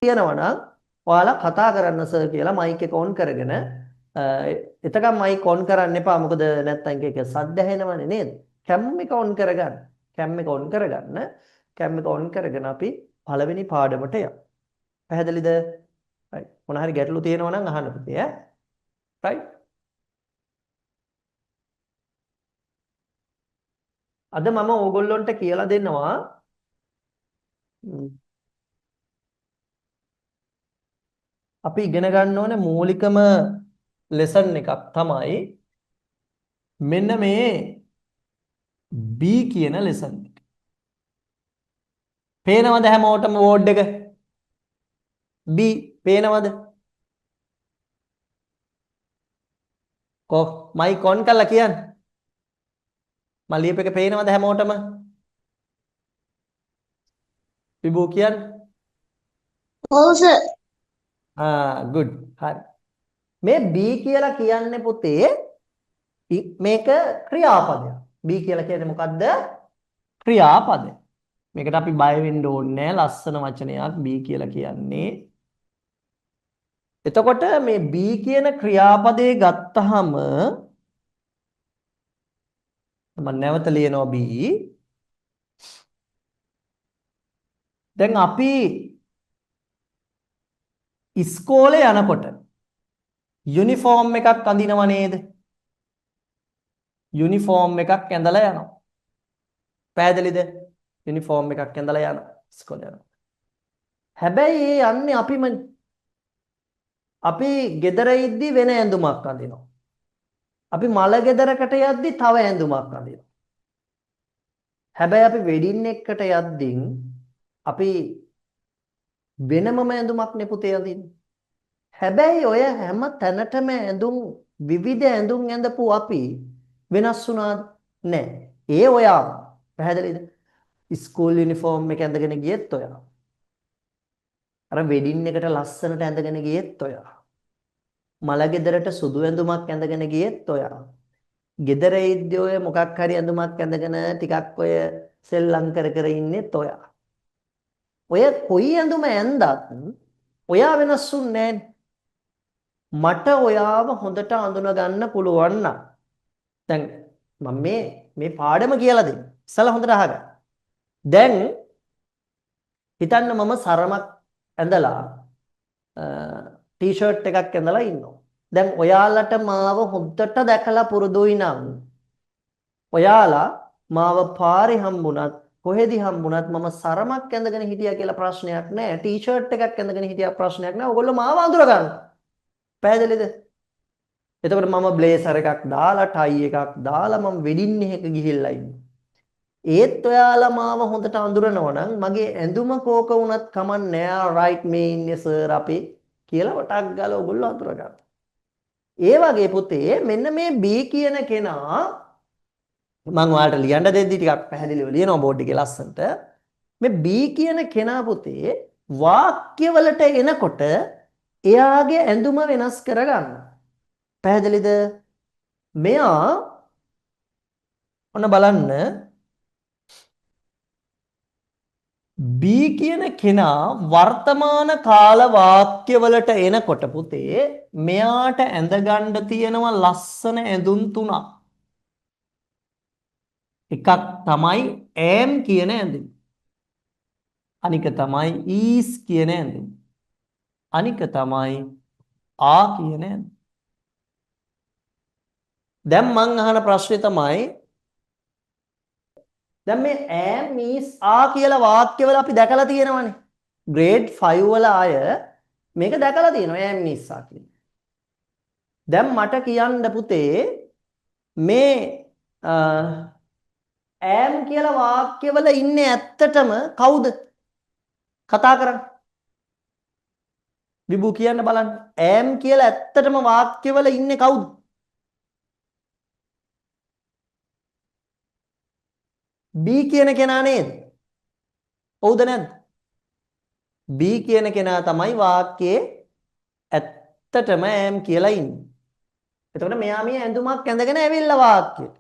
තියෙනවා නම් ඔයාලා කතා කරන්න සර් කියලා මයික් එක ඔන් කරගෙන එතකම් මයික් ඔන් කරන්න එපා මොකද නැත්තම් ඒක සද්ද ඇහෙනවනේ නේද? කැම් එක ඔන් කරගන්න. කැම් එක ඔන් කරගන්න. කැම් එක ඔන් කරගෙන අපි පළවෙනි පාඩමට යමු. පැහැදිලිද? right. මොන හරි ගැටලු තියෙනවා නම් අහන්න පුතේ ඈ. right. අද මම ඕගොල්ලොන්ට කියලා දෙනවා අපි ඉගෙන ගන්න ඕනේ මූලිකම ලෙසන් එකක් තමයි මෙන්න මේ B කියන ලෙසන් එක. පේනවද හැමෝටම බෝඩ් එක? B පේනවද? මයික් ඔන් කරලා කියන්න. මම ලියපු එක පේනවද හැමෝටම? විභූ කියන්න. ඔව් සර්. good. හරි. මේ B කියලා කියන්නේ පුතේ මේක ක්‍රියාපදයක්. B කියලා කියන්නේ මොකද්ද? ක්‍රියාපදයක්. මේකට අපි බය වෙන්න ඕනේ නැහැ. ලස්සන වචනයක් B කියලා කියන්නේ. එතකොට මේ B කියන ක්‍රියාපදේ ගත්තහම මම නැවත ලියනවා B. දැන් අපි ඉස්කෝලේ යනකොට යුනිෆෝම් එකක් අඳිනව නේද? යුනිෆෝම් එකක් ඇඳලා යනවා. පැහැදිලිද? යුනිෆෝම් එකක් ඇඳලා යනවා ඉස්කෝලේ යනවා. හැබැයි ඒ යන්නේ අපි ගෙදර ඉද්දි වෙන ඇඳුමක් අඳිනවා. අපි මල ගෙදරකට යද්දි තව ඇඳුමක් අඳිනවා. හැබැයි අපි වෙඩින් එකකට යද්දී අපි වෙනමම ඇඳුමක් නේ පුතේ අඳින්නේ. හැබැයි ඔය හැම තැනටම ඇඳුම් විවිධ ඇඳුම් ඇඳපු අපි වෙනස් වුණාද? නැහැ. ඒ ඔයාම. පැහැදිලිද? ස්කූල් යුනිෆෝම් එක ඇඳගෙන ගියෙත් ඔයා. අර වෙඩින් එකට ලස්සනට ඇඳගෙන ගියෙත් ඔයා. මල ගෙදරට සුදු ඇඳුමක් ඇඳගෙන ගියෙත් ඔයා. ගෙදර ඉද්දී ඔය මොකක් හරි ඇඳුමක් ඇඳගෙන ටිකක් ඔය සෙල්ලම් කර කර ඉන්නෙත් ඔයා. ඔය කොයි ඇඳුම ඇඳත් ඔයා වෙනස්ුන්නේ නැහැ. මට ඔයාව හොඳට අඳුන ගන්න පුළුවන් නම් දැන් මම මේ පාඩම කියලා දෙන්න. ඉස්සලා හොඳට අහගන්න. දැන් හිතන්න මම සරමක් ඇඳලා ටී-ෂර්ට් එකක් ඇඳලා ඉන්නවා. දැන් ඔයාලට මාව හොඳට දැකලා පුරුදුයි නම් ඔයාලා මාව පාරේ හම්බුණත් කොහෙදි හම්බුණත් මම සරමක් ඇඳගෙන හිටියා කියලා ප්‍රශ්නයක් නැහැ. ටී-ෂර්ට් එකක් ඇඳගෙන හිටියා ප්‍රශ්නයක් නැහැ. ඔයගොල්ලෝ මාව අඳුර ගන්න. පැහැදිලිද? එතකොට මම බ්ලේසර් එකක් දාලා ටයි එකක් දාලා මම වෙඩින් එකක ගිහිල්ලා ඉන්නේ. ඒත් ඔයාලා මාව හොඳට අඳුරනවා නම් මගේ ඇඳුම කෝක වුණත් කමන්නේ නැහැ. රයිට් මේ ඉන්නේ සර් අපේ කියලා වටක් ගාලා ඔයගොල්ලෝ අඳුර ගන්න. ඒ වගේ පුතේ මෙන්න මේ B කියන කෙනා මම ඔයාලට ලියන්න දෙද්දි ටිකක් පැහැදිලිව ලියනවා බෝඩ් එකේ ලස්සනට. මේ B කියන කෙනා පුතේ වාක්‍යවලට එනකොට එයාගේ ඇඳුම වෙනස් කරගන්න. පැහැදිලිද? මෙයා ඔන්න බලන්න B කියන කෙනා වර්තමාන කාල වාක්‍යවලට එනකොට පුතේ මෙයාට ඇඳගන්න තියෙනවා ලස්සන ඇඳුම් තුනක්. එකක් තමයි am කියන ඇඳුම. අනික තමයි is කියන ඇඳුම. අනික තමයි are කියන ඇඳුම. දැන් මං අහන ප්‍රශ්නේ තමයි දැන් මේ am is are කියලා වාක්‍යවල අපි දැකලා තියෙනවනේ. grade 5 වල අය මේක දැකලා තියෙනවා am is are කියලා. දැන් මට කියන්න පුතේ මේ am කියලා වාක්‍යවල ඉන්නේ ඇත්තටම කවුද? කතා කරන්න. විභූ කියන්න බලන්න. am කියලා ඇත්තටම වාක්‍යවල ඉන්නේ කවුද? B කියන කෙනා නේද? හවුද නැද්ද? B කියන කෙනා තමයි වාක්‍යයේ ඇත්තටම am කියලා ඉන්නේ. එතකොට මෙයා මේ ඇඳුමක් ඇඳගෙන ඇවිල්ලා වාක්‍යයට.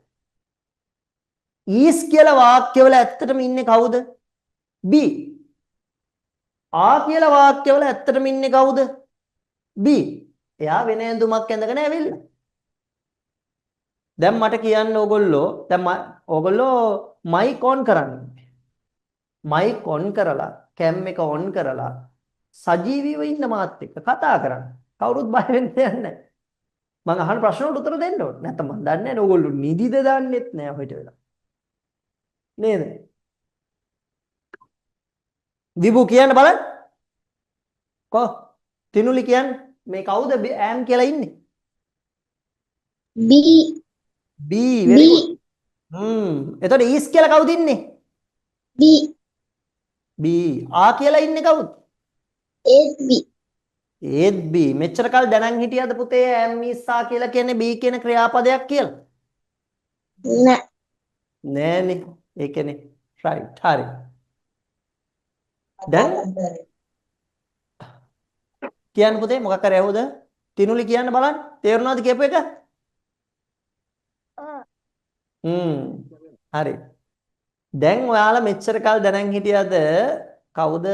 is කියලා වාක්‍යවල ඇත්තටම ඉන්නේ කවුද? B. ආ කියලා වාක්‍යවල ඇත්තටම ඉන්නේ කවුද? B. එයා වෙන ඇඳුමක් ඇඳගෙන ඇවිල්ලා. දැන් මට කියන්න ඕගොල්ලෝ දැන් ඕගොල්ලෝ මයික් ඔන් කරන්න. මයික් ඔන් කරලා කැම් එක ඔන් කරලා සජීවීව ඉන්න මාත් එක්ක කතා කරන්න. කවුරුත් බය වෙන්න යන්නේ නැහැ. මම අහන ප්‍රශ්න වලට උත්තර දෙන්න ඕනේ. නැත්නම් මම දන්නේ නැහැ ඕගොල්ලෝ නිදිද දන්නෙත් නැහැ ඔහෙට වෙලා. නේද? විභු කියන්න බලන්න. කො තිනුලි කියන්නේ මේ කවුද ඈම් කියලා ඉන්නේ? B B very good. එතකොට ඊස් කියලා කවුද ඉන්නේ? B B. ආ කියලා ඉන්නේ කවුද? ඒත් B ඒත් B. මෙච්චර කල් දැනන් හිටියද පුතේ ඈම් ඊස්සා කියලා කියන්නේ B කියන ක්‍රියාපදයක් කියලා? නෑ නෑනේ. ඒකනේ. right. හරි. දැන් කියන්න පුතේ මොකක් කරේ ඇහුවද? තිනුලි කියන්න බලන්න. තේරුණාද කියපු එක? හරි. දැන් ඔයාලා මෙච්චර කල් දැනන් හිටියද කවුද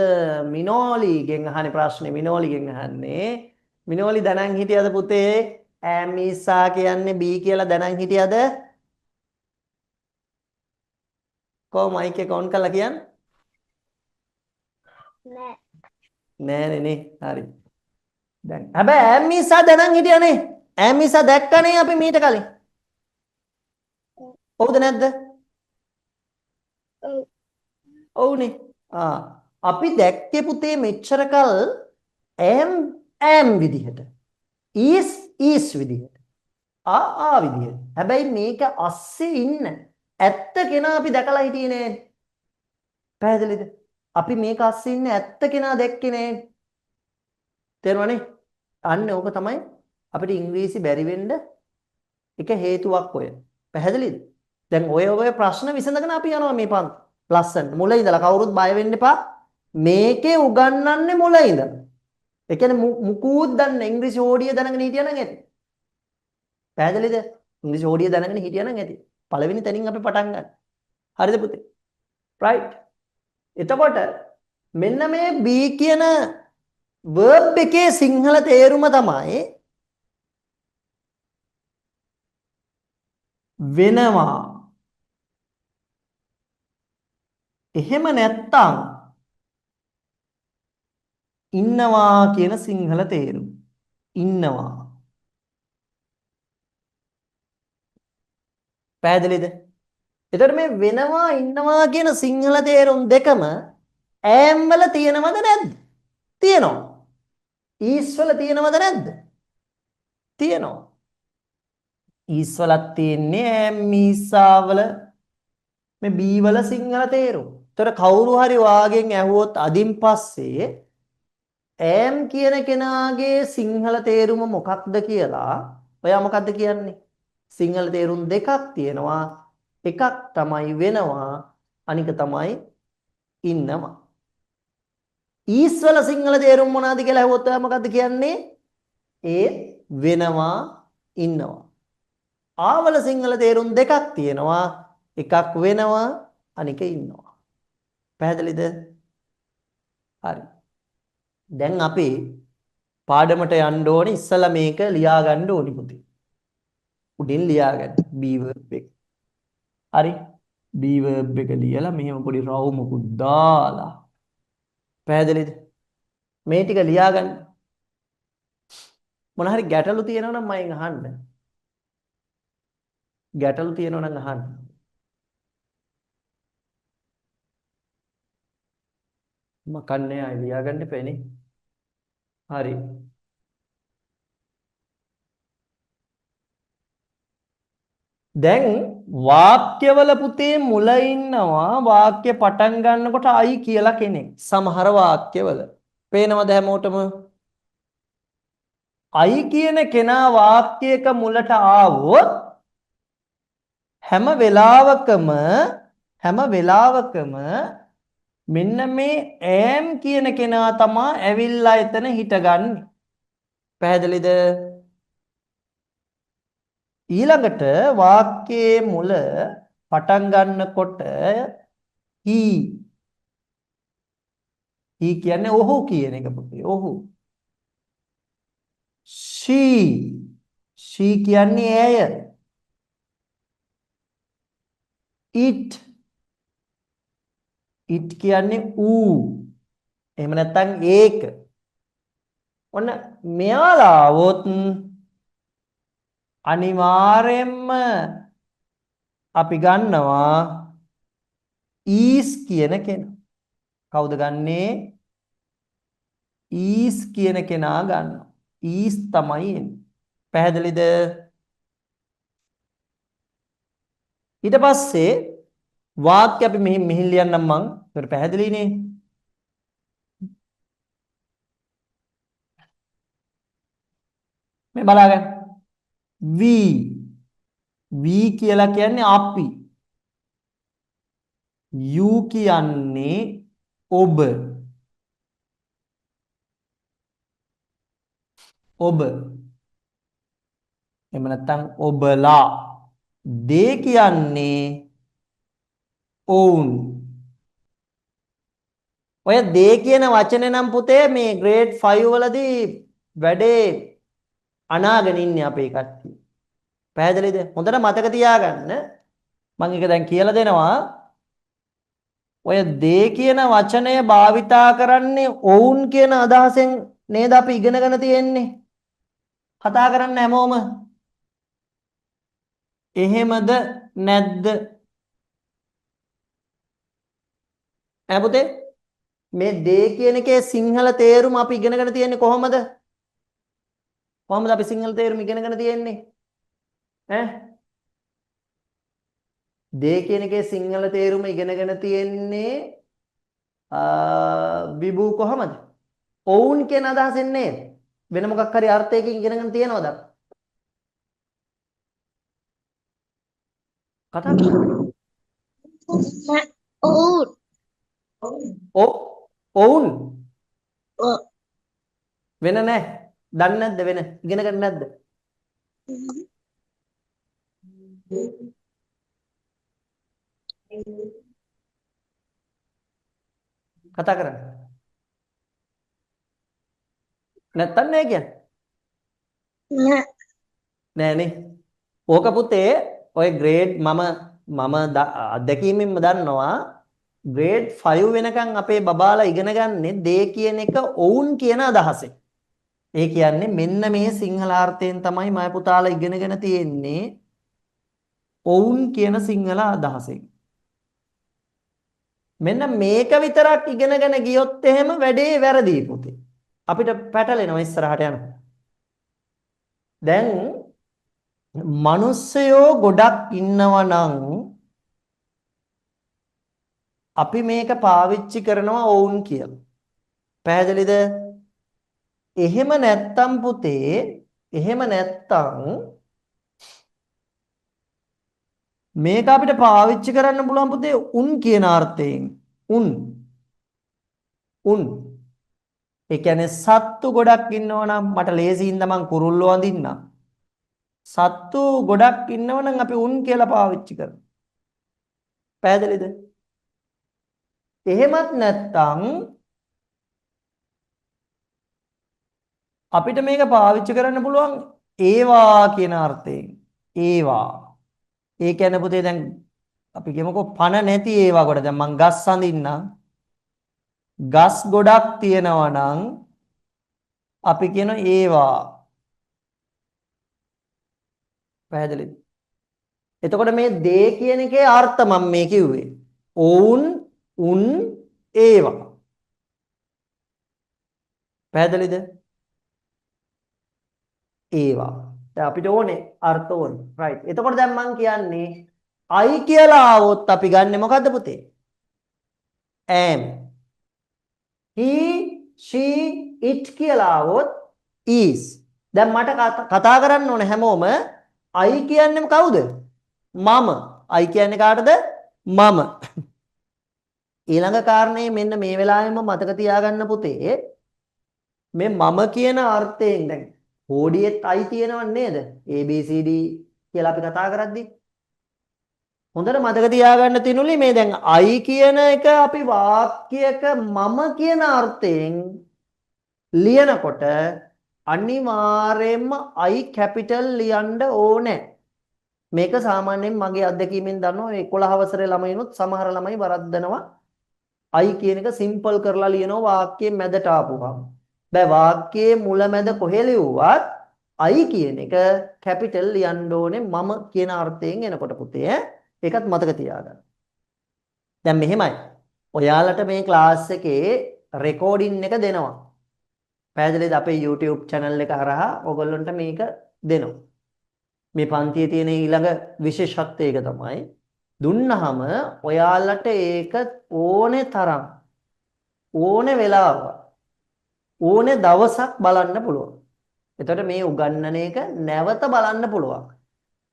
මිනෝලිගෙන් අහන්නේ ප්‍රශ්නේ මිනෝලිගෙන් අහන්නේ මිනෝලි දැනන් හිටියද පුතේ ඈමිසා කියන්නේ B කියලා දැනන් හිටියද කො මයික් එක ඔන් කරලා කියන්න නෑ නේ හරි දැන් හැබැයි ඈමිසා දැනන් හිටියනේ ඈමිසා දැක්කනේ අපි මීට කලින් ඔව්ද නැද්ද ඔව්නේ අපි දැක්කේ පුතේ මෙච්චර කල් ඈම් විදිහට ඊස් විදිහට ආ විදිහට හැබැයි මේක අස්සේ ඉන්න ඇත්ත කෙනා අපි දැකලා හිටියේ නෑ පැහැදිලිද අපි මේක අස්සේ ඉන්න ඇත්ත කෙනා දැක්කේ නෑ තේරුණානේ අන්න ඕක තමයි අපිට ඉංග්‍රීසි බැරි වෙන්න එක හේතුවක් ඔය පැහැදිලිද දැන් ඔය ප්‍රශ්න විසඳගෙන අපි යනවා මේ පන්ති ලස්සන මුල ඉඳලා කවුරුත් බය වෙන්න එපා මේකේ උගන්වන්නේ මුල ඉඳලා ඒ කියන්නේ මුකුත් දන්නේ ඉංග්‍රීසි ඕඩිය දැනගෙන හිටියනම් ඇති පැහැදිලිද ඉංග්‍රීසි ඕඩිය දැනගෙන හිටියනම් ඇති පළවෙනි තැනින් අපි පටන් ගන්න හරිද පුතේ right එතකොට මෙන්න මේ B කියන verb එකේ සිංහල තේරුම තමයි වෙනවා එහෙම නැත්තම් ඉන්නවා කියන සිංහල තේරුම ඉන්නවා පැහැදිලිද එතකොට මේ වෙනවා ඉන්නවා කියන සිංහල තේරුම් දෙකම ඈම් වල තියෙනවද නැද්ද තියෙනවා ඊස් වල තියෙනවද නැද්ද තියෙනවා ඊස් වලත් තියෙන්නේ ඈම් ඊසා වල මේ B වල සිංහල තේරුම. ඒතර කවුරු හරි වාගෙන් ඇහුවොත් අදින් පස්සේ ඈම් කියන කෙනාගේ සිංහල තේරුම මොකක්ද කියලා ඔයා මොකක්ද කියන්නේ? සිංහල තේරුම් දෙකක් තියෙනවා. එකක් තමයි වෙනවා අනික තමයි ඉන්නවා. ඊස් වල සිංහල තේරුම් මොනවද කියලා ඇහුවොත් ඔයා මොකක්ද කියන්නේ? ඒ වෙනවා ඉන්නවා. ආවල සිංහල තේරුම් දෙකක් තියෙනවා. එකක් වෙනවා අනික ඉන්නවා. පැහැදිලිද? හරි. දැන් අපි පාඩමට යන්න ඕනේ ඉස්සලා මේක ලියා ගන්න ඕනි පුතේ. උඩින් ලියා ගන්න B verb එක. හරි. B verb එක ලියලා මෙහෙම පොඩි රවුමකුත් දාලා. පැහැදිලිද? මේ ටික ලියා ගන්න. මොන හරි ගැටලු තියෙනවා නම් මයින් අහන්න. ගැටලු තියෙනවා නම් අහන්න. මකන්නේ ආයි ලියාගන්න එපෑනේ. හරි. දැන් වාක්‍යවල පුතේ මුල ඉන්නවා වාක්‍ය පටන් ගන්නකොට අයි කියලා කෙනෙක්. සමහර වාක්‍යවල පේනවද හැමෝටම? අයි කියන කෙනා වාක්‍යයක මුලට ආවොත් හැම වෙලාවකම මෙන්න මේ ඈම් කියන කෙනා තමා ඇවිල්ලා එතන හිටගන්නේ. පැහැදිලිද? ඊළඟට වාක්‍යයේ මුල පටන් ගන්නකොට he he කියන්නේ ඔහු කියන එක පුතේ. ඔහු. she කියන්නේ ඇය. it කියන්නේ ඌ. එහෙම නැත්නම් ඒක. ඔන්න මෙයාලා આવොත් අනිවාර්යෙන්ම අපි ගන්නවා is කියන කෙනා. කවුද ගන්නේ? is කියන කෙනා ගන්නවා. is තමයි එන්නේ. පැහැදිලිද? ඊට පස්සේ වාක්‍ය අපි මෙහින් ලියන්නම් මං. ඒකට පැහැදිලිනේ. මේ බලාගන්න. we කියලා කියන්නේ අපි. you කියන්නේ ඔබ. එහෙම නැත්නම් ඔබලා. they කියන්නේ ඔවුන්. ඔය they කියන වචනේ නම් පුතේ මේ grade 5 වලදී වැඩේ අනාගෙන ඉන්නේ අපේ කට්ටිය. පැහැදිලිද? හොඳට මතක තියාගන්න. මම ඒක දැන් කියලා දෙනවා. ඔය they කියන වචනය භාවිතා කරන්නේ ඔවුන් කියන අදහසෙන් නේද අපි ඉගෙනගෙන තියෙන්නේ. කතා කරන්න හැමෝම. එහෙමද නැද්ද? ඈ පුතේ මේ they කියන එකේ සිංහල තේරුම අපි ඉගෙනගෙන තියෙන්නේ කොහොමද? කොහොමද අපි සිංහල තේරුම ඉගෙනගෙන තියෙන්නේ? ඈ they කියන එකේ සිංහල තේරුම ඉගෙනගෙන තියෙන්නේ විභූ කොහමද? ඔවුන් කියන අදහසෙන් නේද? වෙන මොකක් හරි අර්ථයකින් ඉගෙනගෙන තියෙනවද? කතා කරන්න. ඔවුන්. ඔවුන් ඔව්. වෙන නැහැ. දන්නේ නැද්ද වෙන? ඉගෙන ගන්න නැද්ද? කතා කරන්න. නැත්තම් නෑ කියන්නේ. නෑනේ. ඕක පුතේ ඔය grade මම අත්දැකීමෙන්ම දන්නවා grade 5 වෙනකන් අපේ බබාලා ඉගෙන ගන්නේ they කියන එක ඔවුන් කියන අදහසෙන්. ඒ කියන්නේ මෙන්න මේ සිංහලාර්ථයෙන් තමයි මම පුතාලා ඉගෙනගෙන තියෙන්නේ ඔවුන් කියන සිංහල අදහසෙන්. මෙන්න මේක විතරක් ඉගෙනගෙන ගියොත් එහෙම වැඩේ වැරදි පුතේ. අපිට පැටලෙනවා ඉස්සරහට යනකොට. දැන් මිනිස්සයෝ ගොඩක් ඉන්නවා නම් අපි මේක පාවිච්චි කරනවා ඔවුන් කියලා. පැහැදිලිද? එහෙම නැත්තම් පුතේ එහෙම නැත්තම් මේක අපිට පාවිච්චි කරන්න පුළුවන් පුතේ උන් කියන අර්ථයෙන්. උන්. ඒ කියන්නේ සත්තු ගොඩක් ඉන්නවා නම් මට ලේසියින්ද මං කුරුල්ලෝ අඳින්නම්. සත්තු ගොඩක් ඉන්නවා නම් අපි උන් කියලා පාවිච්චි කරනවා. පැහැදිලිද? එහෙමත් නැත්තම් අපිට මේක පාවිච්චි කරන්න පුළුවන් ඒවා කියන අර්ථයෙන්. ඒවා. ඒ කියන්නේ පුතේ දැන් අපි කියමුකෝ පණ නැති ඒවා කොට දැන් මං ගස් අඳින්නම්. ගස් ගොඩක් තියෙනවා නම් අපි කියන ඒවා. පැහැදිලිද? එතකොට මේ they කියන එකේ අර්ථ මම මේ කිව්වේ. ඔවුන් උන් ඒවා. පැහැදිලිද? ඒවා. දැන් අපිට ඕනේ අර්ථ ඕනේ. right. එතකොට දැන් මම කියන්නේ I කියලා આવොත් අපි ගන්නෙ මොකද්ද පුතේ? am. he she it කියලා આવොත් is. දැන් මට කතා කරන්න ඕනේ හැමෝම I කියන්නේ කවුද? මම. I කියන්නේ කාටද? මම. ඊළඟ කාරණේ මෙන්න මේ වෙලාවෙම මතක තියාගන්න පුතේ මේ මම කියන අර්ථයෙන් දැන් හෝඩියෙත් I තියෙනව නේද? A B C D කියලා අපි කතා කරද්දී හොඳට මතක තියාගන්න තිනුලි මේ දැන් I කියන එක අපි වාක්‍යයක මම කියන අර්ථයෙන් ලියනකොට අනිවාර්යයෙන්ම I කැපිටල් ලියන්න ඕනේ. මේක සාමාන්‍යයෙන් මගේ අත්දැකීමෙන් දන්නවා 11 වසරේ ළමයිනුත් සමහර ළමයි වරද්දනවා. I කියන එක සිම්පල් කරලා ලියනවා වාක්‍යයේ මැදට ආපුවම. බෑ වාක්‍යයේ මුල මැද කොහෙ ලියුවත් I කියන එක කැපිටල් ලියන්න ඕනේ මම කියන අර්ථයෙන් එනකොට පුතේ. ඒකත් මතක තියාගන්න. දැන් මෙහෙමයි. ඔයාලට මේ ක්ලාස් එකේ රෙකෝඩින් එක දෙනවා. පැහැදිලිද? අපේ YouTube channel එක හරහා ඔයගොල්ලන්ට මේක දෙනවා. මේ පන්තියේ තියෙන ඊළඟ විශේෂත්වය ඒක තමයි දුන්නහම ඔයාලට ඒක ඕනේ තරම් ඕනේ වෙලාව ඕනේ දවසක් බලන්න පුළුවන්. එතකොට මේ උගන්නන එක නැවත බලන්න පුළුවන්.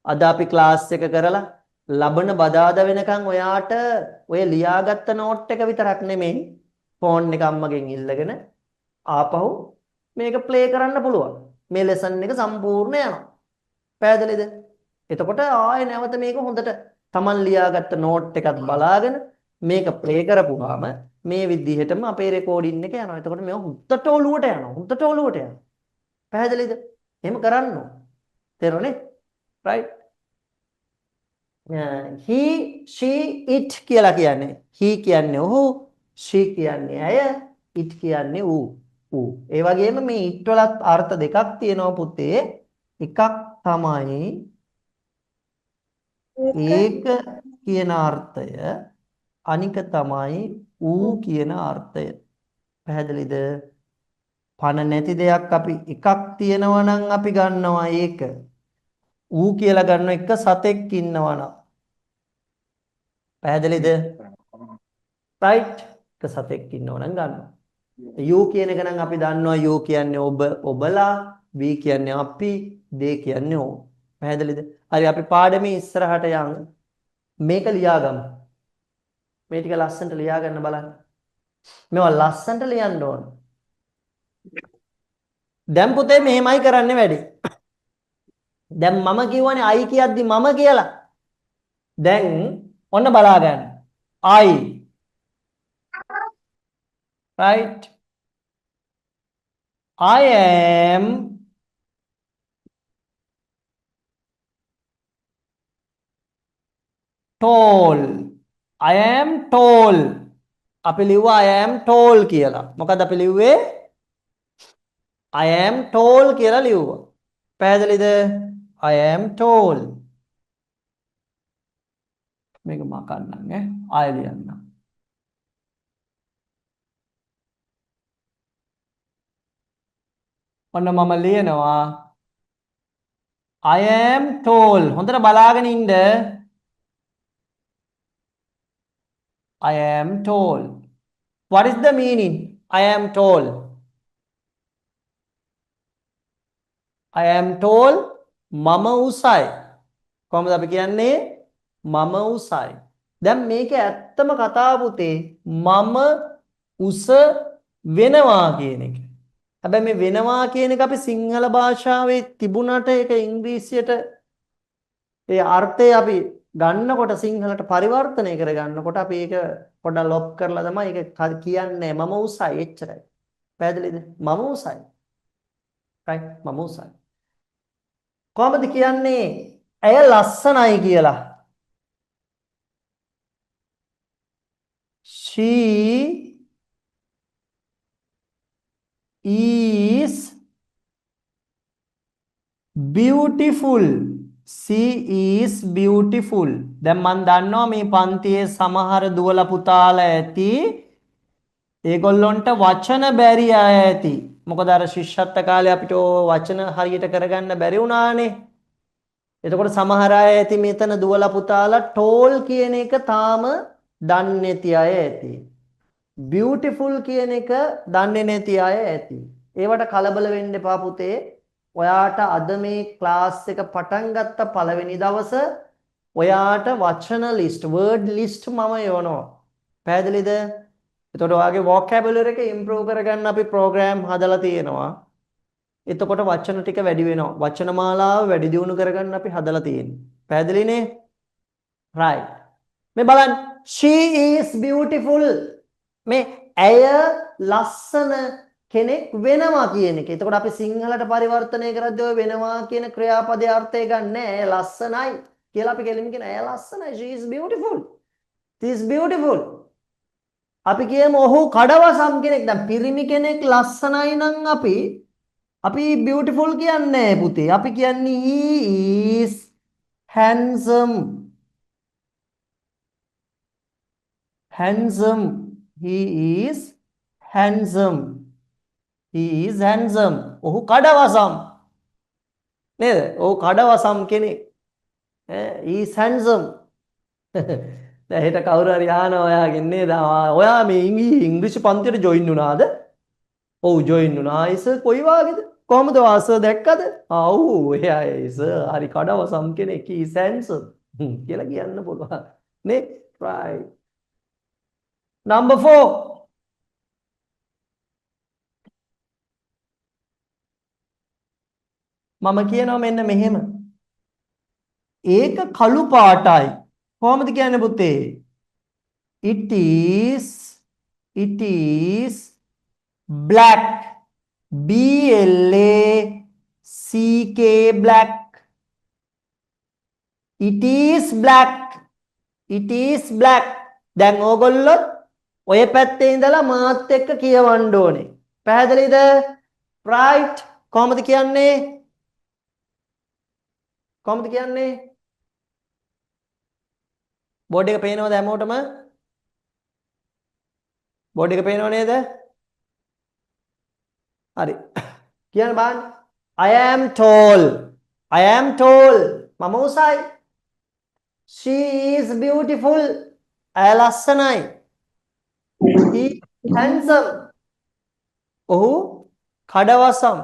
අද අපි ක්ලාස් එක කරලා ලබන බදාදා වෙනකන් ඔයාට ඔය ලියාගත්ත නෝට් එක විතරක් නෙමෙයි ෆෝන් එක අම්මගෙන් ඉල්ලගෙන ආපහු මේක ප්ලේ කරන්න පුළුවන්. මේ ලෙසන් එක සම්පූර්ණ යනවා. පැහැදිලිද? එතකොට ආයෙ නැවත මේක හොඳට Taman ලියාගත්ත නෝට් එකත් බලාගෙන මේක ප්ලේ කරපුවාම මේ විදිහටම අපේ රෙකෝඩින් එක යනවා. එතකොට මේක හුත්තට ඔලුවට යනවා. හුත්තට ඔලුවට යනවා. පැහැදිලිද? එහෙම කරන්න ඕන. තේරුණේ? right? he she it කියලා කියන්නේ he කියන්නේ ඔහු she කියන්නේ ඇය it කියන්නේ ඌ ඒ වගේම මේ it වලත් අර්ථ දෙකක් තියෙනවා පුතේ එකක් තමයි ඒක කියන අර්ථය අනික තමයි ඌ කියන අර්ථය පැහැදිලිද පණ නැති දෙයක් අපි එකක් තියෙනවා නම් අපි ගන්නවා ඒක ඌ කියලා ගන්න එක සතෙක් ඉන්නවා නම් පැහැදිලිද right එක සතෙක් ඉන්නවා නම් ගන්නවා you කියන එක නම් අපි දන්නවා you කියන්නේ ඔබ ඔබලා we කියන්නේ අපි they කියන්නේ ඕ පැහැදිලිද හරි අපි පාඩමේ ඉස්සරහට යන් මේක ලියාගමු මේ ටික ලස්සනට ලියා ගන්න බලන්න මේවා ලස්සනට ලියන්න ඕන දැන් පුතේ මෙහෙමයි කරන්නේ වැඩි දැන් මම කියවනේ I කියද්දි මම කියලා දැන් ඔන්න බලා ගන්න I right I am tall I am tall අපි ලිව්වා I am tall කියලා මොකද අපි ලිව්වේ I am tall කියලා ලිව්වා පැහැදිලිද I am tall මේක මා කන්නම් ආයෙ ලියන්න ඔන්න මම ලියනවා I am tall හොඳට බලාගෙන ඉන්න I am tall what is the meaning I am tall I am tall මම උසයි කොහොමද අපි කියන්නේ මම උසයි දැන් මේක ඇත්තම කතාව පුතේ මම උස වෙනවා කියන එක හැබැයි මේ වෙනවා කියන එක අපි සිංහල භාෂාවේ තිබුණාට ඒක ඉංග්‍රීසියට ඒ අර්ථය අපි ගන්නකොට සිංහලට පරිවර්තනය කර ගන්නකොට අපි ඒක පොඩ්ඩක් ලොප් කරලා තමයි ඒක කියන්නේ මම උසයි එච්චරයි පැහැදිලිද මම උසයි right මම උසයි කොහොමද කියන්නේ ඇය ලස්සනයි කියලා she is beautiful she is beautiful දැන් මම දන්නවා මේ පන්තියේ සමහර දුවලා පුතාලා ඇති ඒගොල්ලොන්ට වචන බැරි අය ඇති මොකද අර ශිෂ්‍යත්ව කාලේ අපිට වචන හරියට කරගන්න බැරි වුණානේ එතකොට සමහර අය ඇති මෙතන දුවලා පුතාලා tall කියන එක තාම දන්නේ නැති අය ඇති beautiful කියන එක දන්නේ නැති අය ඇති ඒවට කලබල වෙන්න එපා පුතේ ඔයාට අද මේ ක්ලාස් එක පටන් ගත්ත පළවෙනි දවස ඔයාට වචන ලිස්ට් වර්ඩ් ලිස්ට් මම යවනවා පැහැදිලිද එතකොට ඔයාගේ vocabulary එක improve කරගන්න අපි program හදලා තියෙනවා එතකොට වචන ටික වැඩි වෙනවා වචන මාලාව වැඩි දියුණු කරගන්න අපි හදලා තියෙන්නේ පැහැදිලිනේ right. මේ බලන්න she is beautiful. මේ ඇය ලස්සන කෙනෙක් වෙනවා කියන එක. එතකොට අපි සිංහලට පරිවර්තනය කරද්දී ඔය වෙනවා කියන ක්‍රියාපදයේ අර්ථය ගන්න ඇය ලස්සනයි කියලා අපි කෙලින්ම කියන ඇය ලස්සනයි. she is beautiful. she is beautiful. අපි කියමු ඔහු කඩවසම් කෙනෙක්. දැන් පිරිමි කෙනෙක් ලස්සනයි නම් අපි beautiful කියන්නේ නැහැ පුතේ. අපි කියන්නේ he is handsome. handsome. he is handsome. he is handsome. ඔහු කඩවසම් නේද? ඔහු කඩවසම් කෙනෙක්. he is handsome. දැන් හෙට කවුරු හරි අහනවා ඔයාගෙන් නේද? ඔයා මේ ඉංග්‍රීසි පන්තියට ජොයින් වුණාද? ඔව් ජොයින් වුණා. සර් කොයි වාගේද? කොහමද වාසර් දැක්කද? ඔව් එයා සර් හරි කඩවසම් කෙනෙක්. he is handsome කියලා කියන්න පුළුවන්. නේ? right. number 4. මම කියනවා මෙන්න මෙහෙම. ඒක කළු පාටයි. කොහොමද කියන්නේ පුතේ? it is black. BLACK black. it is black. it is black. දැන් ඕගොල්ලෝ ඔය පැත්තේ ඉඳලා මාත් එක්ක කියවන්න ඕනේ. පැහැදිලිද? right. කොහොමද කියන්නේ? කොහොමද කියන්නේ? බෝඩ් එක පේනවද හැමෝටම? බෝඩ් එක පේනව නේද? හරි. කියන්න බලන්න. I am tall. I am tall. මම උසයි. She is beautiful. ඇය ලස්සනයි. He is handsome. ඔහු කඩවසම්.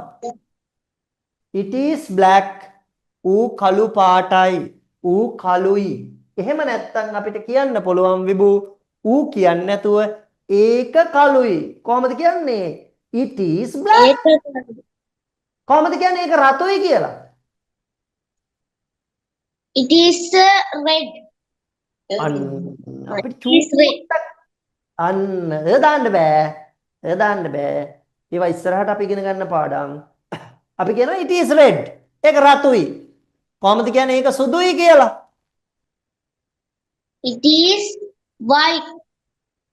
It is black. ඌ කළු පාටයි. ඌ කළුයි. එහෙම නැත්තම් අපිට කියන්න පුළුවන් විභූ ඌ කියන්නේ නැතුව ඒක කළුයි. කොහොමද කියන්නේ? it is black. කොහොමද කියන්නේ ඒක රතුයි කියලා? it is red. අපිට it is red. දාන්න බෑ. දාන්න බෑ. ඒවා ඉස්සරහට අපි ඉගෙන ගන්න පාඩම්. අපි කියනවා it is red. ඒක රතුයි. කොහොමද කියන්නේ ඒක සුදුයි කියලා? it is white.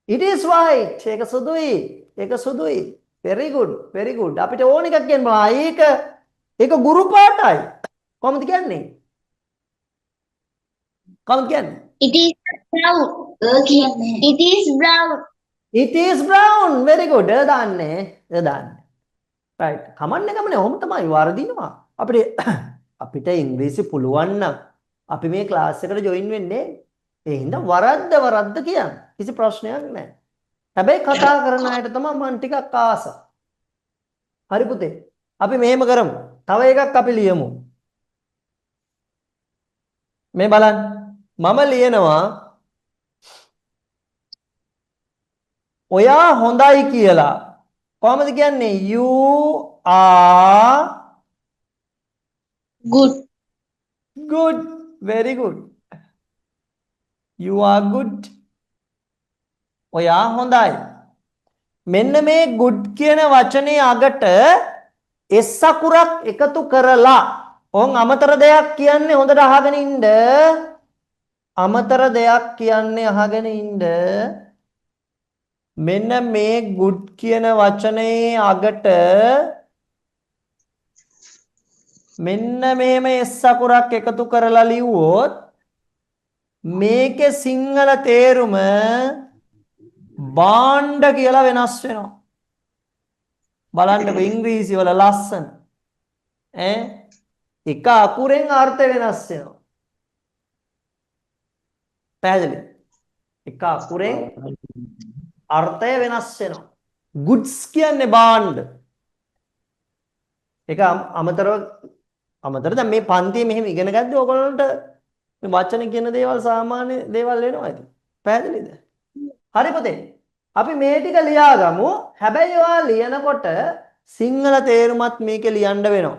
it is white. ඒක සුදුයි. ඒක සුදුයි. very good. very good. අපිට ඕන එකක් කියන්න බෑ. ඒක ගුරු පාටයි. කොහොමද කියන්නේ? කොහොමද කියන්නේ? it is brown. it is brown. it is brown. very good. දාන්නේ. දාන්නේ. right. කමන්නේ ඔහොම තමයි වර්ධිනවා. අපිට ඉංග්‍රීසි පුළුවන් නම් අපි මේ ක්ලාස් එකට ජොයින් වෙන්නේ. ඒ හින්දා වරද්ද කියන්න. කිසි ප්‍රශ්නයක් නැහැ. හැබැයි කතා කරන අයට තමයි මම ටිකක් ආස. හරි පුතේ. අපි මෙහෙම කරමු. තව එකක් අපි ලියමු. මේ බලන්න. මම ලියනවා ඔයා හොඳයි කියලා. කොහොමද කියන්නේ? you are good. good. very good. you are good. ඔයා හොඳයි. මෙන්න මේ good කියන වචනේ අගට s අකුරක් එකතු කරලා ඕන් අමතර දෙයක් කියන්නේ හොඳට අහගෙන ඉන්න. අමතර දෙයක් කියන්නේ අහගෙන ඉන්න. මෙන්න මේ good කියන වචනේ අගට මෙන්න මෙහෙම s අකුරක් එකතු කරලා ලිව්වොත් මේකේ සිංහල තේරුම බාණ්ඩ කියලා වෙනස් වෙනවා. බලන්නකො ඉංග්‍රීසි වල ලස්සන. එක අකුරෙන් අර්ථය වෙනස් වෙනවා. පැහැදිලිද? එක අකුරෙන් අර්ථය වෙනස් වෙනවා. goods කියන්නේ බාණ්ඩ. ඒක අමතරව දැන් මේ පන්තියේ මෙහෙම ඉගෙන ගද්දී ඔයගොල්ලන්ට මේ වචන කියන දේවල් සාමාන්‍ය දේවල් වෙනවා ඉතින්. පැහැදිලිද? හරි පුතේ. අපි මේ ටික ලියාගමු. හැබැයි ඔයා ලියනකොට සිංහල තේරුමත් මේකේ ලියන්න වෙනවා.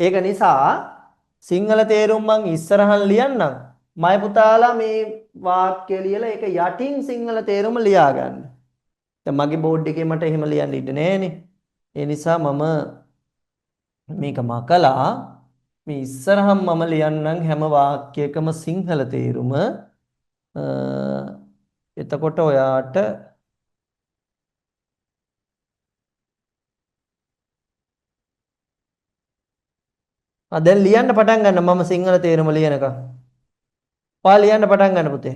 ඒක නිසා සිංහල තේරුම් මං ඉස්සරහන් ලියන්නම්. මයි පුතාලා මේ වාක්‍ය ලියලා ඒක යටින් සිංහල තේරුම ලියා ගන්න. දැන් මගේ බෝඩ් එකේ මට එහෙම ලියන්න ඉඩ නෑනේ. ඒ නිසා මම මේක මකලා මේ ඉස්සරහම මම ලියන්නම් හැම වාක්‍යයකම සිංහල තේරුම. එතකොට ඔයාට දැන් ලියන්න පටන් ගන්න මම සිංහල තේරුම ලියනකම්. ඔයා ලියන්න පටන් ගන්න පුතේ.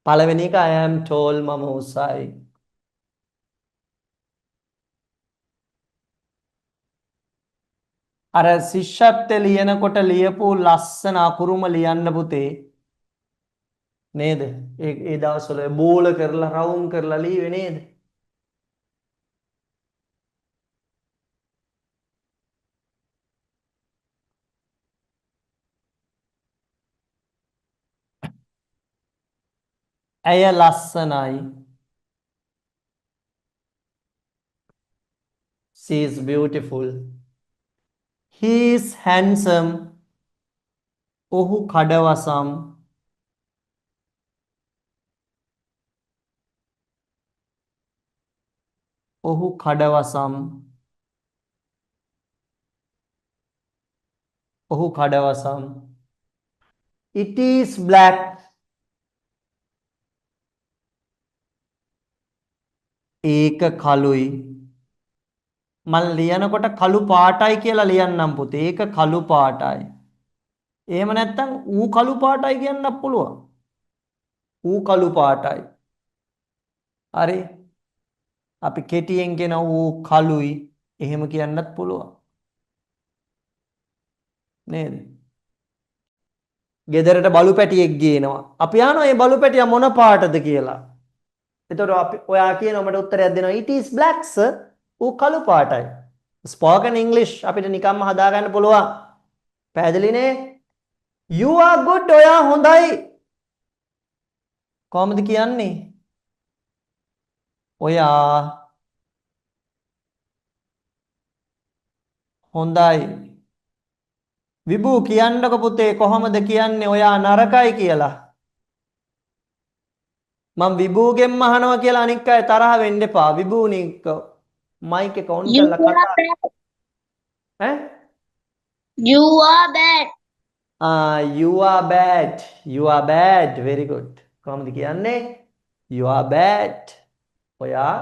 පළවෙනි එක I am tall මම උසයි. අර ශිෂ්‍යත්වයේ ලියනකොට ලියපු ලස්සන අකුරුම ලියන්න පුතේ. නේද? ඒ දවස්වල බෝල කරලා රවුම් කරලා ලියුවේ නේද? ඇය ලස්සනයි. She is beautiful. He is handsome. ඔහු කඩවසම්. ඔහු කඩවසම්. ඔහු කඩවසම්. It is black. ඒක කළුයි. මම ලියනකොට කළු පාටයි කියලා ලියන්නම් පුතේ. ඒක කළු පාටයි. එහෙම නැත්නම් ඌ කළු පාටයි කියන්නත් පුළුවන්. ඌ කළු පාටයි. හරි. අපි කෙටියෙන් කියන ඌ කළුයි එහෙම කියන්නත් පුළුවන්. නේද? ගෙදරට බලු පැටියෙක් ගේනවා. අපි අහනවා මේ බලු පැටියා මොන පාටද කියලා. එතකොට අපි ඔයා කියනවා මට උත්තරයක් දෙනවා it is black sir. ඌ කළු පාටයි. spoken english අපිට නිකම්ම හදා ගන්න පුළුවන්. පැහැදිලිනේ? you are good ඔයා හොඳයි. කොහොමද කියන්නේ? ඔයා හොඳයි. විභූ කියන්නකො පුතේ කොහොමද කියන්නේ ඔයා නරකයි කියලා? මම විභූගෙන්ම අහනවා කියලා අනික් අය තරහ වෙන්න එපා. විභූනික මයික් එක ඔන් You කරලා are කතා. bad. ඈ? You are bad. You are bad. You are bad. Very good. කොහොමද කියන්නේ? You are bad. ඔයා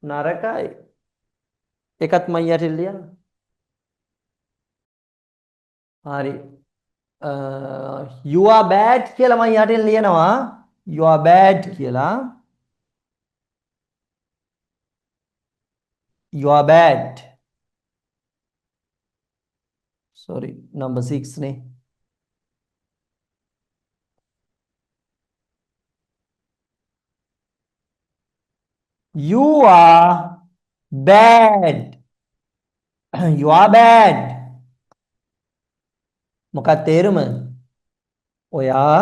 නරකයි. ඒකත් මම යටින් ලියන්න. හරි. You are bad කියලා මම යටින් ලියනවා. You are bad කියලා. You are bad. Sorry, number 6 නේ. You are bad. You are bad. මොකක්ද තේරුම? ඔයා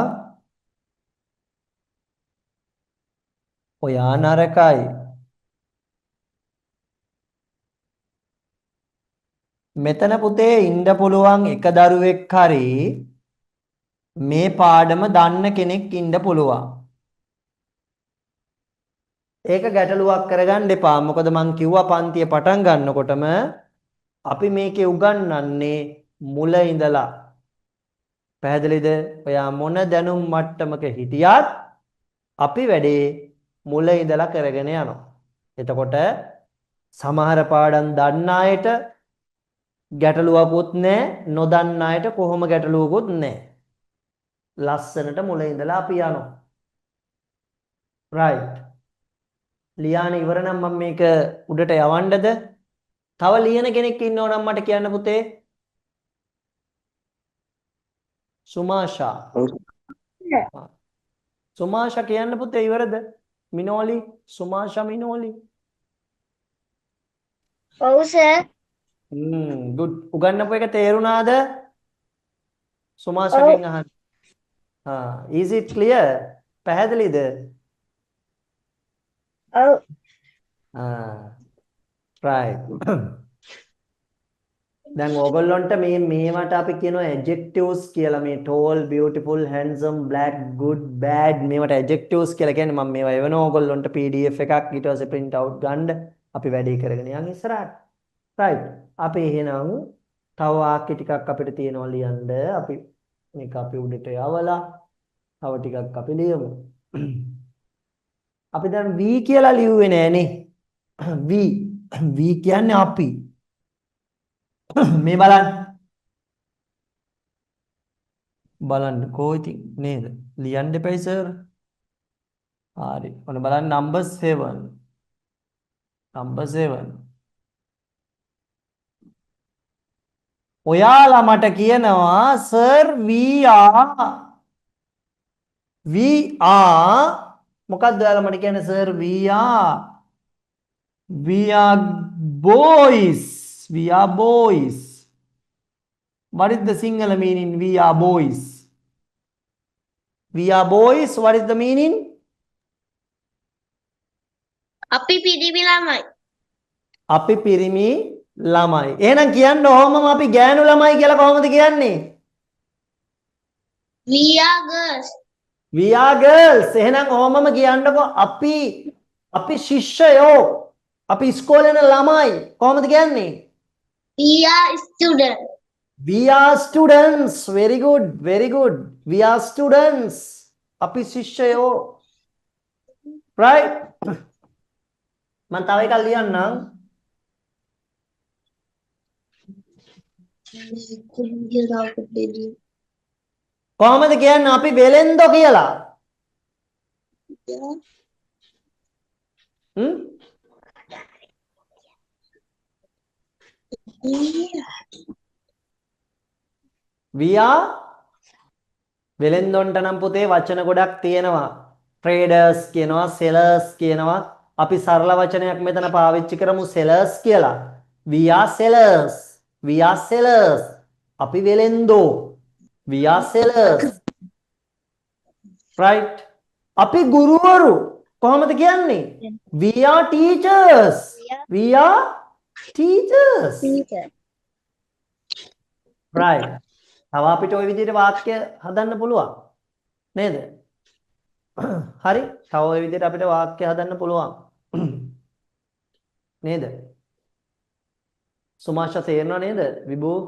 නරකයි. මෙතන පුතේ ඉන්න පුළුවන් එක දරුවෙක් හරි මේ පාඩම දන්න කෙනෙක් ඉන්න පුළුවන්. ඒක ගැටලුවක් කරගන්න එපා. මොකද මං කිව්වා පන්තිය පටන් ගන්නකොටම අපි මේකේ උගන්වන්නේ මුල ඉඳලා. පැහැදිලිද? ඔයා මොන දැනුම් මට්ටමක හිටියත් අපි වැඩේ මුල ඉඳලා කරගෙන යනවා. එතකොට සමහර පාඩම් දන්න අයට ගැටලුවකුත් නැහැ, නොදන්න අයට කොහොම ගැටලුවකුත් නැහැ. ලස්සනට මුල ඉඳලා අපි යනවා. right. ලියාන ඉවර නම් මම මේක උඩට යවන්නද? තව ලියන කෙනෙක් ඉන්නව නම් මට කියන්න පුතේ. සුමාෂා. සුමාෂා කියන්න පුතේ ඉවරද? මිනෝලි, සුමාෂා මිනෝලි. ඔව් සර්. good. උගන්නපු එක තේරුණාද? සුමාෂාගෙන් අහන්න. is it clear? පැහැදිලිද? ඔව්. right. දැන් ඕගොල්ලන්ට මේවට අපි කියනවා adjectives කියලා. මේ tall, beautiful, handsome, black, good, bad මේවට adjectives කියලා කියන්නේ. මම මේවා එවනවා ඕගොල්ලන්ට PDF එකක් ඊට පස්සේ print out ගන්න අපි වැඩේ කරගෙන යන් ඉස්සරහට. right. අපි එහෙනම් තව වාක්‍ය ටිකක් අපිට තියෙනවා ලියන්න. අපි මේක අපි උඩට යවලා තව ටිකක් අපි ලියමු. අපි දැන් we කියලා ලියුවේ නෑනේ. we කියන්නේ අපි. මේ බලන්නකෝ ඉතින් නේද? ලියන්න එපයි සර්. හරි. ඔන්න බලන්න number 7. number 7. ඔයාලා මට කියනවා සර් we are මොකක්ද ඔයාලා මට කියන්නේ sir we are boys. We are boys. What is the Sinhala meaning? We are boys. We are boys. What is the meaning? අපි පිරිමි ළමයි. අපි පිරිමි ළමයි. එහෙනම් කියන්න ඕමම අපි ගෑනු ළමයි කියලා කොහොමද කියන්නේ? We are girls. We are girls. එහෙනම් ඕමම කියන්නකෝ අපි ශිෂ්‍යයෝ. අපි ඉස්කෝලේ යන ළමයි. කොහොමද කියන්නේ? We are students. We are students. Very good. Very good. We are students. අපි ශිෂ්‍යයෝ. Right? මම තව එකක් ලියන්නම්. කොහොමද කියන්නේ අපි වෙලෙන්දෝ කියලා? We are වෙලෙන්දොන්ට නම් පුතේ වචන ගොඩක් තියෙනවා. traders කියනවා, sellers කියනවා. අපි සරල වචනයක් මෙතන පාවිච්චි කරමු sellers කියලා. We are sellers. We are sellers. අපි වෙලෙන්දෝ. We are sellers. Right? අපි ගුරුවරු. කොහොමද කියන්නේ? We are teachers. We are teachers. Right. තව අපිට ওই විදිහට වාක්‍ය හදන්න පුළුවන්. නේද? හරි. තව ওই විදිහට අපිට වාක්‍ය හදන්න පුළුවන්. නේද? සුමාෂා තේරෙනව නේද? විභූ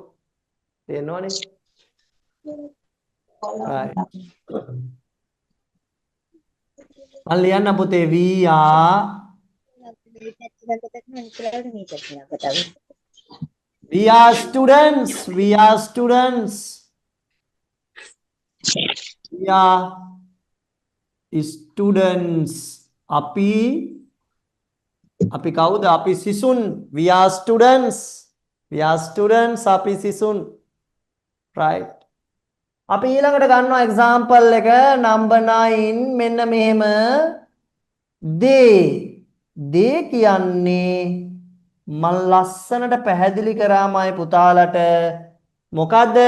තේරෙනවනේ? right. මම ලියන්න පුතේ we are students. We are students. We are students. අපි කවුද? අපි සිසුන්. We are students. We are students. අපි සිසුන්. right. අපි ඊළඟට ගන්නවා example එක number 9 මෙන්න මෙහෙම they කියන්නේ මම ලස්සනට පැහැදිලි කරාමයි පුතාලට මොකද්ද?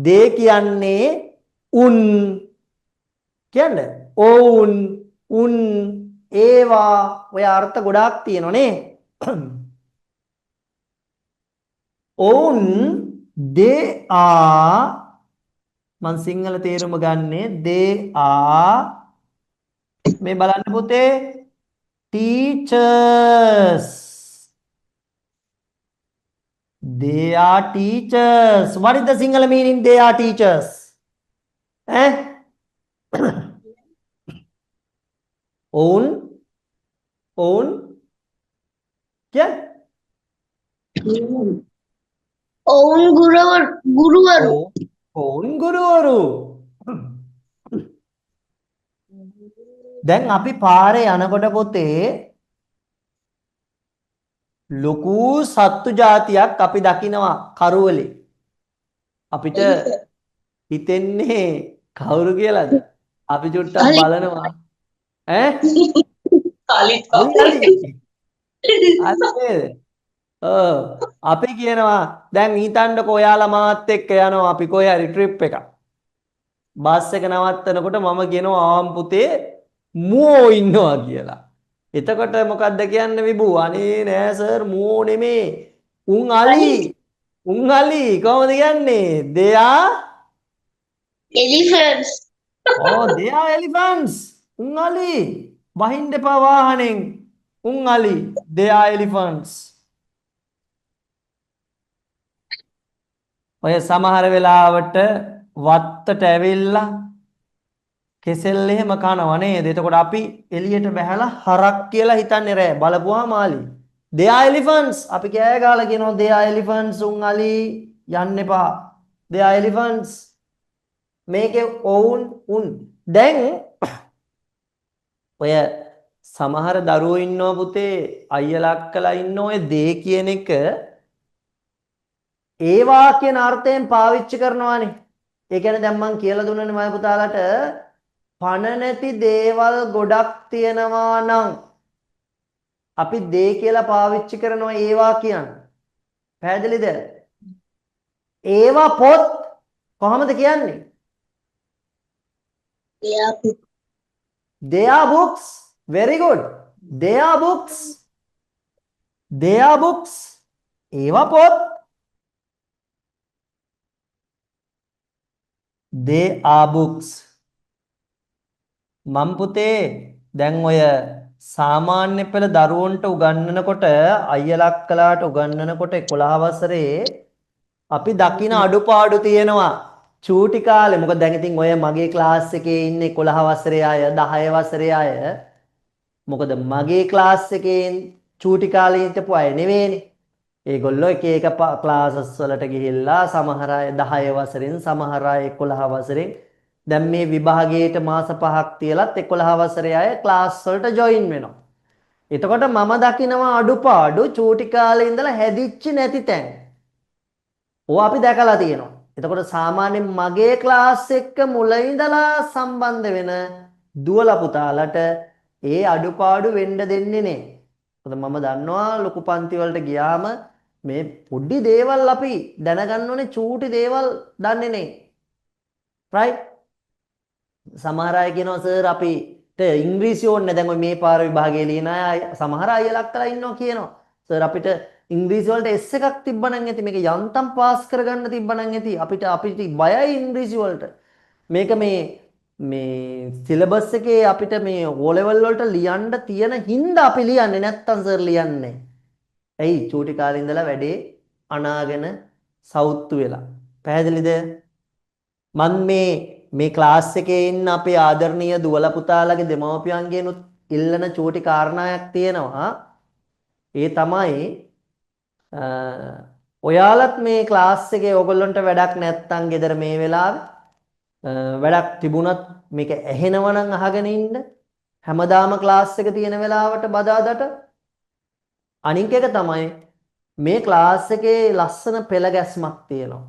they කියන්නේ උන් කියන්නේ උන් ඒවා ඔය අර්ථ ගොඩාක් තියෙනවනේ. ඔවුන් they are මං සිංහල තේරුම ගන්නේ they are මේ බලන්න පුතේ teachers. They are teachers. What is the Sinhala meaning? They are teachers. Own क्या? ඔවුන් ගුරුවරු. ඔවුන් ගුරුවරු. දැන් අපි පාරේ යනකොට පොතේ ලොකු සත්තු జాතියක් අපි දකිනවා කරුවලේ. අපිට හිතෙන්නේ කවුරු කියලාද? අපි චුට්ටක් බලනවා. අපි කියනවා දැන් හිතන්නකෝ ඔයාලා මාත් එක්ක යනවා අපි කොහේ හරි ට්‍රිප් එකක්. බස් එක නවත්තනකොට මම කියනවා ආම් පුතේ මුවෝ ඉන්නවා කියලා. එතකොට මොකද්ද කියන්නේ විභූ? අනේ නෑ සර් මුවෝ නෙමේ. උන් අලි. උන් අලි කොහොමද කියන්නේ? they are elephants. oh they are elephants. උන් අලි. වහින්න එපා වාහනෙන්. උන් අලි. they are elephants. ඔය සමහර වෙලාවට වත්තට ඇවිල්ලා කෙසෙල් එහෙම කනවා නේද? එතකොට අපි එළියට බහැලා හරක් කියලා හිතන්නේ රෑ. බලපුවාම ආලි. they are elephants. අපි කෑ ගාලා කියනවා they are elephants. උන් අලි යන්න එපා. they are elephants. මේකේ ඔවුන් උන්. දැන් ඔය සමහර දරුවෝ ඉන්නවා පුතේ අයියලා අක්කලා ඉන්න ඔය දේ කියන එක ඒවා කියන අර්ථයෙන් පාවිච්චි කරනවානේ. ඒ කියන්නේ දැන් මම කියලා දුන්නනේ මම පුතාලට පණ නැති දේවල් ගොඩක් තියෙනවා නම් අපි දේ කියලා පාවිච්චි කරනවා ඒවා කියන්නේ. පැහැදිලිද? ඒවා පොත් කොහොමද කියන්නේ? Yeah. They are books. Very good. They are books. They are books. ඒවා පොත්. They are books. මම් පුතේ දැන් ඔය සාමාන්‍ය පෙළ දරුවන්ට උගන්වනකොට අයියලා අක්කලාට උගන්වනකොට 11 වසරේ අපි දකින අඩුපාඩු තියෙනවා. චූටි කාලේ මොකද දැන් ඉතින් ඔය මගේ ක්ලාස් එකේ ඉන්නේ 11 වසරේ අය 10 වසරේ අය මොකද මගේ ක්ලාස් එකේ චූටි කාලේ හිටපු අය නෙවෙයිනේ. ඒගොල්ලෝ එක එක ක්ලාසස් වලට ගිහිල්ලා සමහර අය 10 වසරෙන් සමහර අය 11 වසරෙන් දැන් මේ විභාගයට මාස 5ක් තියලත් 11 වසරේ අය ක්ලාස් වලට ජොයින් වෙනවා. එතකොට මම දකිනවා අඩුපාඩු චූටි කාලේ ඉඳලා හැදිච්ච නැති තැන්. ඕවා අපි දැකලා තියෙනවා. එතකොට සාමාන්‍යයෙන් මගේ ක්ලාස් එක මුල ඉඳලා සම්බන්ධ වෙන දුවලා පුතාලට ඒ අඩුපාඩු වෙන්න දෙන්නේ නැහැ. මොකද මම දන්නවා ලොකු පන්ති වලට ගියාම මේ පොඩි දේවල් අපි දැනගන්න ඕනේ චූටි දේවල් දන්නේ නැහැ. right? සමහර අය කියනවා සර් අපිට ඉංග්‍රීසි ඕනේ දැන් ඔය මේ පාර විභාගයේ ලියන අය සමහර අයලා අක්කලා ඉන්නවා කියනවා. සර් අපිට ඉංග්‍රීසි වලට S එකක් තිබ්බනම් ඇති මේක යන්තම් පාස් කරගන්න තිබ්බනම් ඇති අපිට බයයි ඉංග්‍රීසි වලට මේක මේ සිලබස් එකේ අපිට මේ O level වලට ලියන්න තියෙන හින්දා අපි ලියන්නේ නැත්තම් සර් ලියන්නේ. ඇයි චූටි කාලේ ඉඳලා වැඩේ අනාගෙන සවුත්තු වෙලා. පැහැදිලිද? මම මේ ක්ලාස් එකේ ඉන්න අපේ ආදරණීය දුවලා පුතාලගේ දෙමව්පියන්ගෙනුත් ඉල්ලන චූටි කාරණාවක් තියෙනවා. ඒ තමයි ඔයාලත් මේ ක්ලාස් එකේ ඔයගොල්ලන්ට වැඩක් නැත්තම් ගෙදර මේ වෙලාවේ වැඩක් තිබුණත් මේක ඇහෙනවා නම් අහගෙන ඉන්න. හැමදාම ක්ලාස් එක තියෙන වෙලාවට බදාදට අනික එක තමයි මේ ක්ලාස් එකේ ලස්සන පෙළ ගැස්මක් තියෙනවා.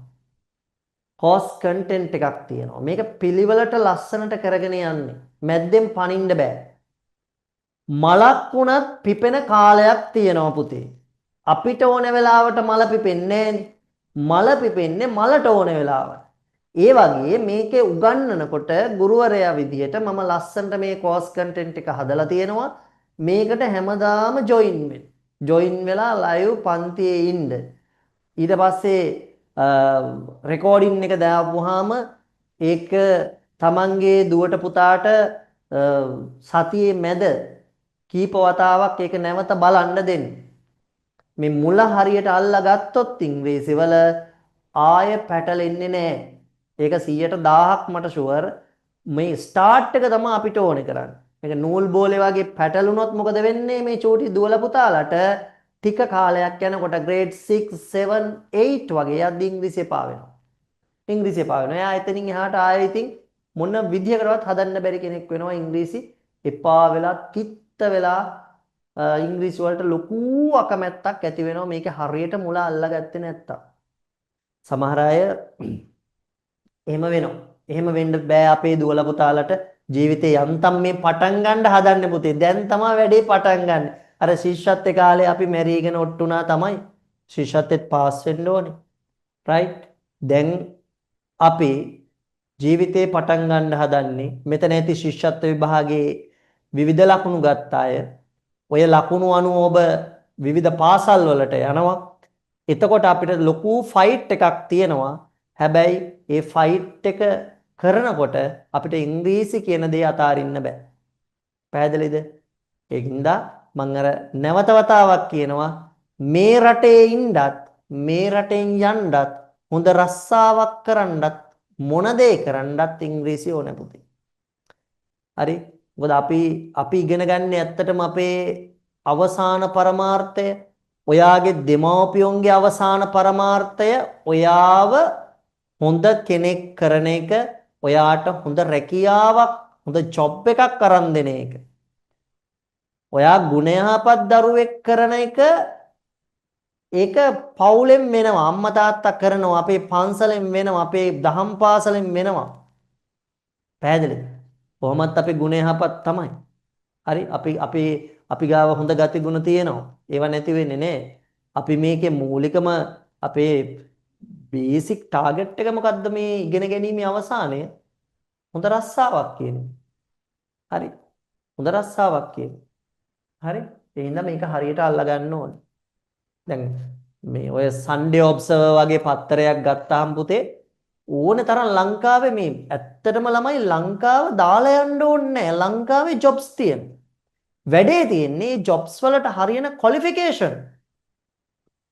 course content එකක් තියෙනවා. මේක පිළිවෙලට ලස්සනට කරගෙන යන්නේ. මැද්දෙන් පනින්න බෑ. මලක් වුණත් පිපෙන කාලයක් තියෙනවා පුතේ. අපිට ඕන වෙලාවට මල පිපෙන්නේ මල පිපෙන්නේ මලට ඕන වෙලාවට. ඒ වගේ මේකේ උගන්වනකොට ගුරුවරයා විදියට මම ලස්සනට මේ course content එක හදලා තියෙනවා. මේකට හැමදාම join වෙන්න. join වෙලා live පන්තියේ ඉන්න. ඊට පස්සේ රෙකෝඩින් එක දාපුවාම ඒක තමන්ගේ දුවට පුතාට සතියේ මැද කීප වතාවක් ඒක නැවත බලන්න දෙන්න. මේ මුල හරියට අල්ලා ගත්තොත් ඉංග්‍රීසි වල ආය පැටලෙන්නේ නැහැ. ඒක 100%ක් මට ෂුවර්. මේ ස්ටාර්ට් එක තමයි අපිට ඕනේ කරන්නේ. මේක නූල් බෝලේ වගේ පැටලුනොත් මොකද වෙන්නේ? මේ චූටි දුවලා පුතාලට ටික කාලයක් යනකොට grade 6 7 8 වගේ යද්දි ඉංග්‍රීසි එපා වෙනවා. ඉංග්‍රීසි එපා වෙනවා. එයා එතනින් එහාට ආයෙ ඉතින් මොන විදියකටවත් හදන්න බැරි කෙනෙක් වෙනවා. ඉංග්‍රීසි එපා වෙලා කිත්ත වෙලා ඉංග්‍රීසි වලට ලොකු අකමැත්තක් ඇති වෙනවා. මේක හරියට මුල අල්ලගත්තේ නැත්තම්. සමහර අය එහෙම වෙනවා. එහෙම වෙන්න බෑ අපේ දුවලා පුතාලට ජීවිතේ යන්තම් මේ පටන් ගන්න හදන්න පුතේ. දැන් තමයි වැඩේ පටන් ගන්න. අර ශිෂ්‍යත්වයේ කාලේ අපි මැරීගෙන ඔට්ටුනා තමයි ශිෂ්‍යත්වෙත් පාස් වෙන්න ඕනේ. right? දැන් අපි ජීවිතේ පටන් ගන්න හදන්නේ මෙතන ඇති ශිෂ්‍යත්ව විභාගයේ විවිධ ලකුණු ගත්ත අය. ඔය ලකුණු අනුව ඔබ විවිධ පාසල් වලට යනවා. එතකොට අපිට ලොකු ෆයිට් එකක් තියෙනවා. හැබැයි ඒ ෆයිට් එක කරනකොට අපිට ඉංග්‍රීසි කියන දේ අතාරින්න බෑ. පැහැදිලිද? ඒකින්ද මම අර නැවත වතාවක් කියනවා මේ රටේ ඉන්නත් මේ රටෙන් යන්නත් හොඳ රස්සාවක් කරන්නත් මොන දේ කරන්නත් ඉංග්‍රීසි ඕනේ පුතේ. හරි? මොකද අපි ඉගෙන ගන්න ඇත්තටම අපේ අවසාන පරමාර්ථය ඔයාගේ දෙමව්පියොන්ගේ අවසාන පරමාර්ථය ඔයාව හොඳ කෙනෙක් කරන එක, ඔයාට හොඳ රැකියාවක්, හොඳ ජොබ් එකක් අරන් දෙන එක. ඔයා ගුණයහපත් දරුවෙක් කරන එක ඒක පවුලෙන් වෙනවා, අම්මා තාත්තා කරනවා, අපේ පන්සලෙන් වෙනවා, අපේ දහම් පාසලෙන් වෙනවා. පැහැදිලිද? කොහොමත් අපේ ගුණයහපත් තමයි. හරි අපි ගාව හොඳ ගති ගුණ තියෙනවා. ඒව නැති වෙන්නේ නෑ. අපි මේකේ මූලිකම අපේ බේසික් ටාගට් එක මොකද්ද මේ ඉගෙන ගැනීමේ අවසානය? හොඳ රස්සාවක් කියන්නේ. හරි. හොඳ රස්සාවක් කියන්නේ. හරි? ඒ හින්දා මේක හරියට අල්ලා ගන්න ඕනේ. දැන් මේ ඔය සන්ඩේ ඔබ්සර්වර් වගේ පත්තරයක් ගත්තාම පුතේ ඕනේ තරම් ලංකාවේ මේ ඇත්තටම ළමයි ලංකාව දාලා යන්න ඕනේ නැහැ. ලංකාවේ ජොබ්ස් තියෙනවා. වැඩේ තියෙන්නේ ජොබ්ස් වලට හරියන ක්වොලිෆිකේෂන්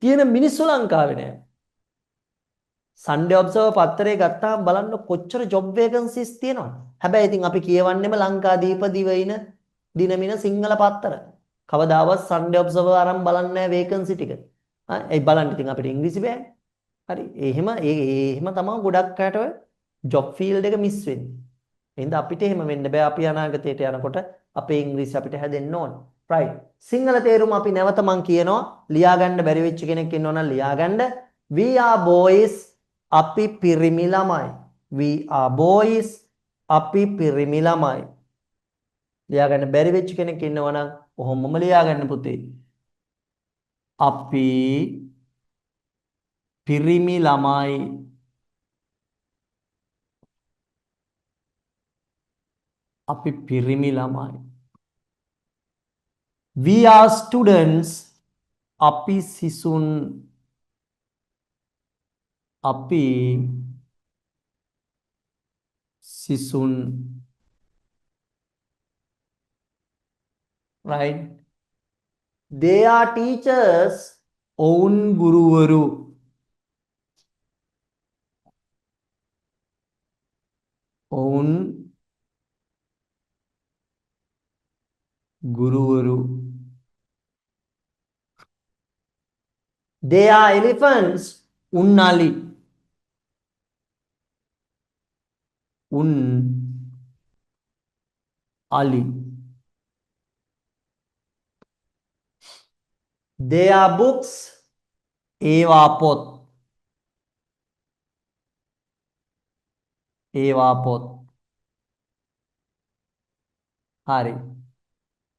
තියෙන මිනිස්සු ලංකාවේ නෑ. සන්ඩේ ඔබ්සර්වර් පත්තරේ ගත්තාම බලන්න කොච්චර ජොබ් වේකන්සිස් තියෙනවද. හැබැයි ඉතින් අපි කියවන්නෙම ලංකාදීප දිවයින දිනමින සිංහල පත්තර. කවදාවත් සන්ඩේ ඔබ්සර්වර් අරන් බලන්නේ නැහැ වේකන්සි ටික. ඒ බලන්න ඉතින් අපිට ඉංග්‍රීසි බෑ. හරි. එහෙම තමයි ගොඩක් අයට ඔය ජොබ් ෆීල්ඩ් එක මිස් වෙන්නේ. එහෙනම් අපිට එහෙම වෙන්න බෑ. අපි අනාගතයට යනකොට අපේ ඉංග්‍රීසි අපිට හැදෙන්න ඕන. right. සිංහල තේරුම අපි නැවත මං කියනවා ලියා ගන්න බැරි වෙච්ච කෙනෙක් ඉන්නවනම් ලියා ගන්න. We are boys අපි පිරිමි ළමයි. We are boys අපි පිරිමි ළමයි. ලියා ගන්න බැරි වෙච්ච කෙනෙක් ඉන්නවනම් කොහොමම ලියා ගන්න පුතේ. අපි පිරිමි ළමයි. අපි පිරිමි ළමයි. We are students අපි සිසුන්. අපි සිසුන්. right. They are teachers ඔවුන් ගුරුවරු. ඔවුන් ගුරුවරු. They are elephants උන් අලි. උන් අලි. They are books ඒවා පොත්. ඒවා පොත්. හරි.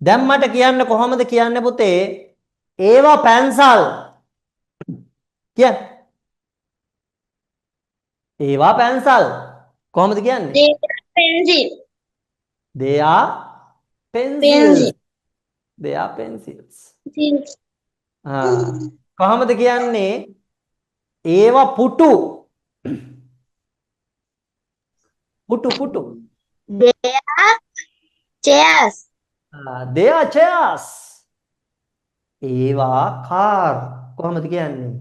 දැන් මට කියන්න කොහොමද කියන්න පුතේ? ඒවා පැන්සල්. කියන්න. ඒවා පැන්සල්. කොහොමද කියන්නේ? They are pencil. They are pencils. They are pencils. කොහොමද කියන්නේ? ඒවා පුටු. පුටු. They are chairs. They are chairs. ඒවා කාර්. කොහොමද කියන්නේ?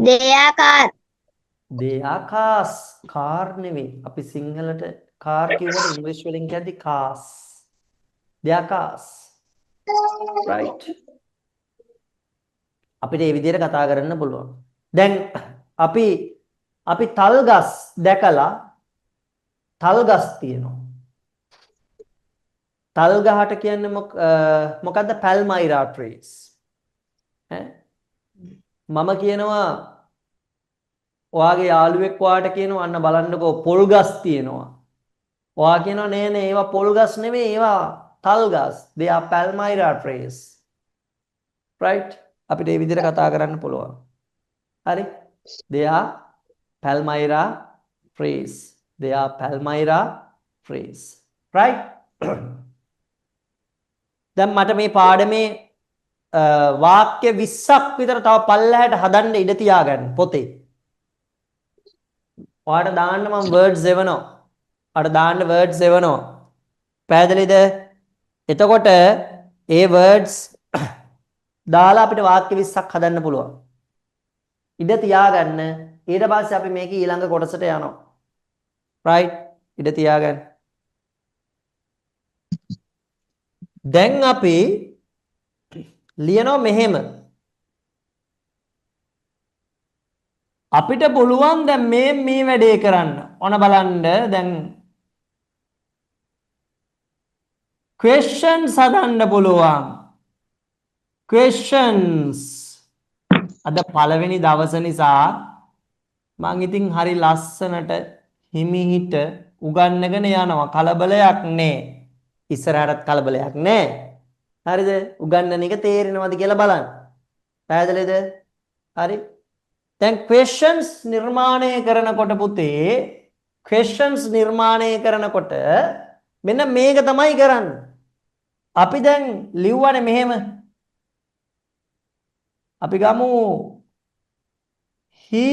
They are cars. They are cars. Car නෙවෙයි. අපි සිංහලට කාර් කියවල ඉංග්‍රීසි වලින් කියද්දි cars. They are cars. right. අපිට මේ විදිහට කතා කරන්න පුළුවන්. දැන් අපි තල් ගස් දැකලා තල් ගස් තියෙනවා. තල් ගහට කියන්නේ මොකද්ද? පැල්මයිරා trees. මම කියනවා ඔයාගේ යාළුවෙක් ඔයාට කියනවා අන්න බලන්නකෝ පොල් ගස් තියෙනවා. ඔයා කියනවා නෑ ඒවා පොල් ගස් නෙමෙයි ඒවා තල් ගස්. They are palmyra trees. right. අපිට මේ විදිහට කතා කරන්න පුළුවන්. හරි. They are palmyra trees. They are palmyra trees. right. දැන් මට මේ පාඩමේ වාක්‍ය 20ක් විතර තව පල්ලහැට හදන්න ඉඩ තියාගන්න පොතේ. ඔයාලට දාන්න මම words එවනවා. ඔයාලට දාන්න words එවනවා. පැහැදිලිද? එතකොට ඒ words දාලා අපිට වාක්‍ය 20ක් හදන්න පුළුවන්. ඉඩ තියාගන්න. ඊට පස්සේ අපි මේක ඊළඟ කොටසට යනවා. right? ඉඩ තියාගන්න. දැන් අපි ලියනවා මෙහෙම. අපිට පුළුවන් දැන් මේ වැඩේ කරන්න. ඔන්න බලන්න දැන් questions හදන්න පුළුවන්. questions අද පළවෙනි දවස නිසා මං ඉතින් හරි ලස්සනට හිමිහිට උගන්නගෙන යනවා. කලබලයක් නෑ. ඉස්සරහටත් කලබලයක් නෑ. හරිද? උගන්නන එක තේරෙනවද කියලා බලන්න. පැහැදිලිද? හරි. දැන් questions නිර්මාණය කරනකොට පුතේ questions නිර්මාණය කරනකොට මෙන්න මේක තමයි කරන්නේ. අපි දැන් ලිව්වනේ මෙහෙම. අපි ගමු he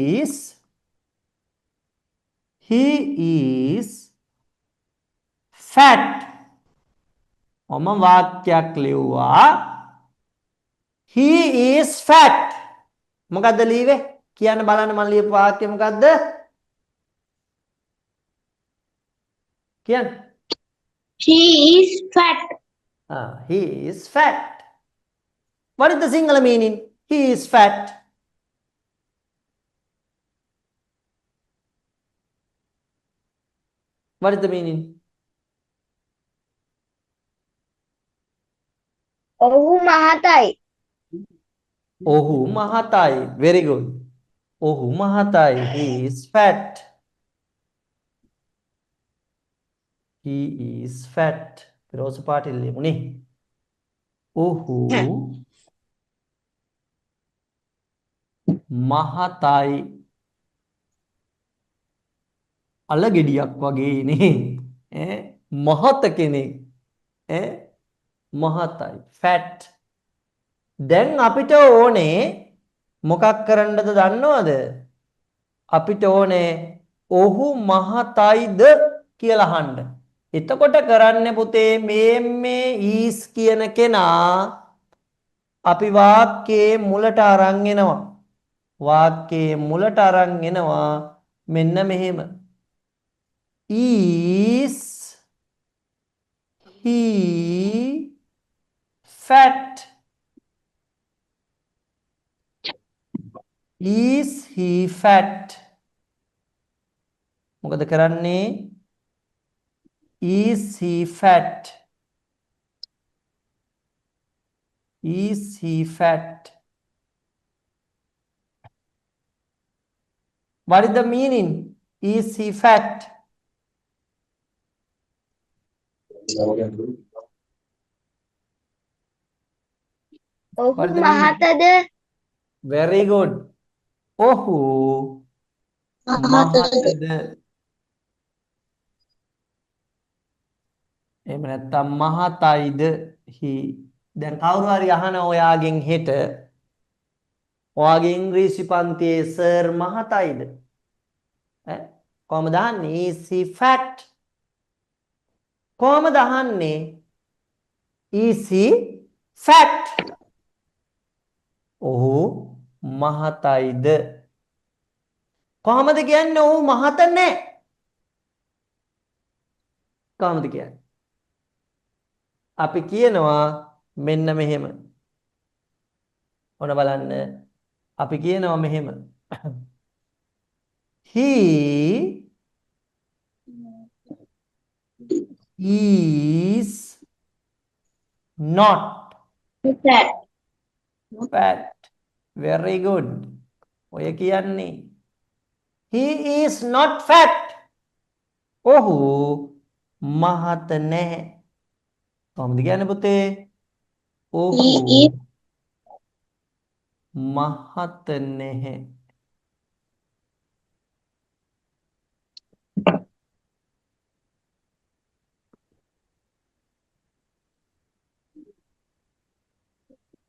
is fat. ඔම වාක්‍යයක් ලිව්වා. he is fat. මොකද්ද ලියවේ? කියන්න බලන්න මම ලියපු වාක්‍යය මොකද්ද? කියන්න. He is fat. He is fat. What is the Sinhala meaning? He is fat. What is the meaning? ඔහු මහතයි. ඔහු මහතයි. Very good. ඔහු මහතයි. He is fat. He is fat. රෝස පාටින් ලියමුනේ. ඔහු මහතයි. අලගෙඩියක් වගේ නේ. මහත කෙනෙක්. මහතයි. fat. දැන් අපිට ඕනේ මොකක් කරන්නද දන්නවද? අපිට ඕනේ ඔහු මහතයිද කියලා අහන්න. එතකොට කරන්නේ පුතේ මේ is කියන කෙනා අපි වාක්‍යයේ මුලට අරන් එනවා. වාක්‍යයේ මුලට අරන් එනවා මෙන්න මෙහෙම. Is he fat? Is he fat? මොකද කරන්නේ? Is he fat? Is he fat? What is the meaning? Is he fat? ඔහු What is the meaning? මහතද? Very good. ඔහු මහතද? එහෙම නැත්නම් මහතයිද? he. දැන් කවුරු හරි අහන ඔයාගෙන් හෙට ඔයාගේ ඉංග්‍රීසි පන්තියේ සර් මහතයිද? කොහමද අහන්නේ? Is he fat? කොහමද අහන්නේ? Is he fat? ඔහු මහතයිද? කොහමද කියන්නේ ඔහු මහත නැහැ? කොහමද කියන්නේ? අපි කියනවා මෙන්න මෙහෙම. ඔන්න බලන්න. අපි කියනවා මෙහෙම. He is not fat. fat. Very good. ඔය කියන්නේ he is not fat. ඔහු මහත නැහැ. කොහොමද කියන්නේ පුතේ? ඔහු He is මහත නැහැ.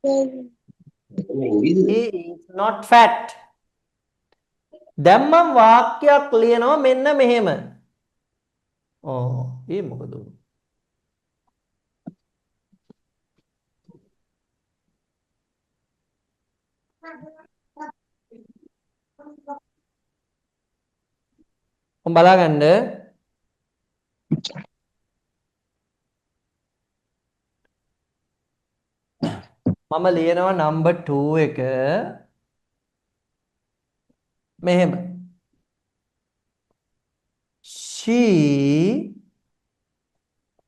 He is not fat. දැන් මම වාක්‍යයක් ලියනවා මෙන්න මෙහෙම. ඒ මොකද? බලාගන්න. මම ලියනවා number 2 එක මෙහෙම. She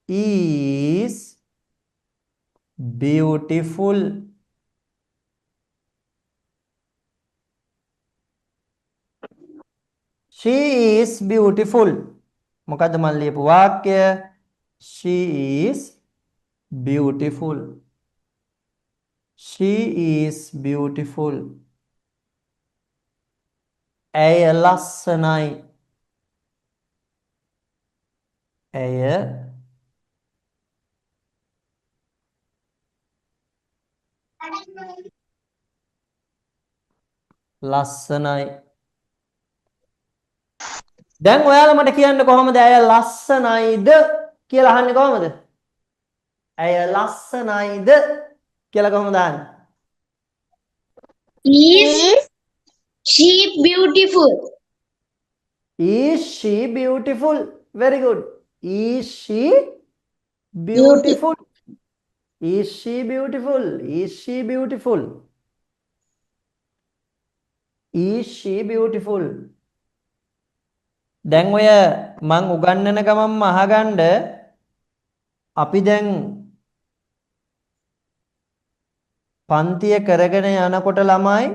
is beautiful. She is beautiful. මොකද්ද මම ලියපු වාක්‍ය? She is beautiful. She is beautiful. ඇය ලස්සනයි. ඇය ලස්සනයි. දැන් ඔයාලා මට කියන්න කොහොමද ඇය ලස්සනයිද කියලා අහන්නේ කොහොමද? ඇය ලස්සනයිද කියලා කොහොමද අහන්නේ? Is she beautiful? Is she beautiful? Very good. Is she beautiful? Is she beautiful? Is she beautiful? Is she beautiful? දැන් ඔය මං උගන්වන ගමන්ම අහගන්න අපි දැන් පන්තිය කරගෙන යනකොට ළමයි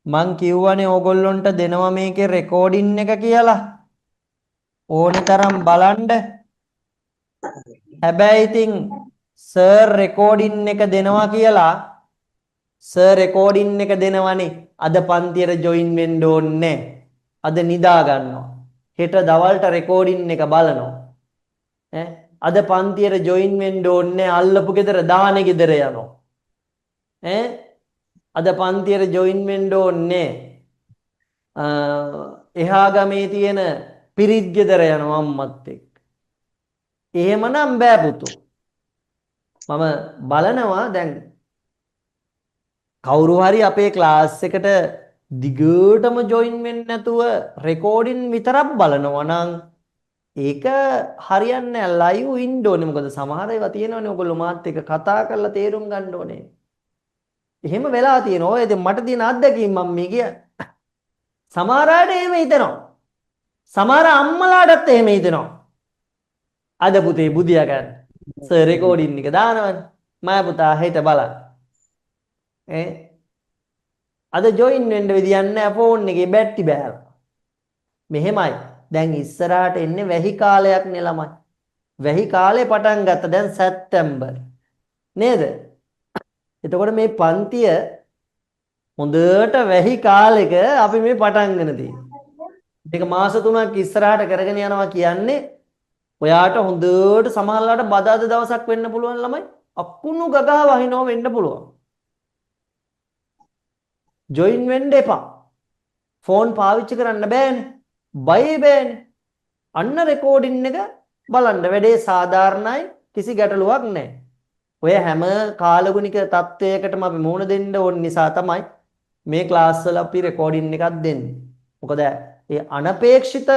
මං කියවනේ ඕගොල්ලොන්ට දෙනවා මේකේ රෙකෝඩින් එක කියලා ඕනේ තරම් බලන්න. හැබැයි ඉතින් සර් රෙකෝඩින් එක දෙනවා කියලා සර් රෙකෝඩින් එක දෙනවනේ අද පන්තියට ජොයින් වෙන්න ඕනේ. අද නිදා ගන්නවා. හෙට දවල්ට රෙකෝඩින් එක බලනවා. අද පන්තියට ජොයින් වෙන්න ඕනේ අල්ලපු ගෙදර දානේ ගෙදර යනවා. අද පන්තියට ජොයින් වෙන්න ඕනේ එහා ගමේ තියෙන පිරිත් ගෙදර යනවා අම්මත් එක්ක. එහෙමනම් බෑ පුතෝ. මම බලනවා දැන් කවුරු හරි අපේ ක්ලාස් එකට දිගටම ජොයින් වෙන්නේ නැතුව රෙකෝඩින් විතරක් බලනවා නම් ඒක හරියන්නේ නැහැ. ලයිව් ඉන්න ඕනේ. මොකද සමහර ඒවා තියෙනවනේ ඔයගොල්ලෝ මාත් එක්ක කතා කරලා තේරුම් ගන්න ඕනේ. එහෙම වෙලා තියෙනවා. ඔය ඉතින් මට තියෙන අත්දැකීම් මම මේ කිය. සමහර අයට එහෙම හිතෙනවා. සමහර අම්මලාටත් එහෙම හිතෙනවා. අද පුතේ බුදියා ගන්න. සර් රෙකෝඩින් එක දානවනේ. මම පුතා හෙට බලන්න. අද ජොයින් වෙන්න විදියක් නැහැ ෆෝන් එකේ බැටරි බෑලා. මෙහෙමයි. දැන් ඉස්සරහට එන්නේ වැහි කාලයක් නේ ළමයි. වැහි කාලේ පටන් ගත්ත දැන් සැප්තැම්බර්. නේද? එතකොට මේ පන්තිය හොඳට වැහි කාලෙක අපි මේ පටන් ගන්න තියෙනවා. මේක මාස 3ක් ඉස්සරහට කරගෙන යනවා කියන්නේ ඔයාට හොඳට සමහරලාට බදාද දවසක් වෙන්න පුළුවන් ළමයි. අකුණු ගගා වහිනව වෙන්න පුළුවන්. ජොයින් වෙන්න එපා. ෆෝන් පාවිච්චි කරන්න බෑනේ. බයි බෑනේ. අන්න රෙකෝඩින් එක බලන්න. වැඩේ සාධාරණයි. කිසි ගැටලුවක් නැහැ. ඔය හැම කාලගුණික තත්වයකටම අපි මුහුණ දෙන්න ඕන නිසා තමයි මේ ක්ලාස් වල අපි රෙකෝඩින් එකක් දෙන්නේ. මොකද ඒ අනපේක්ෂිත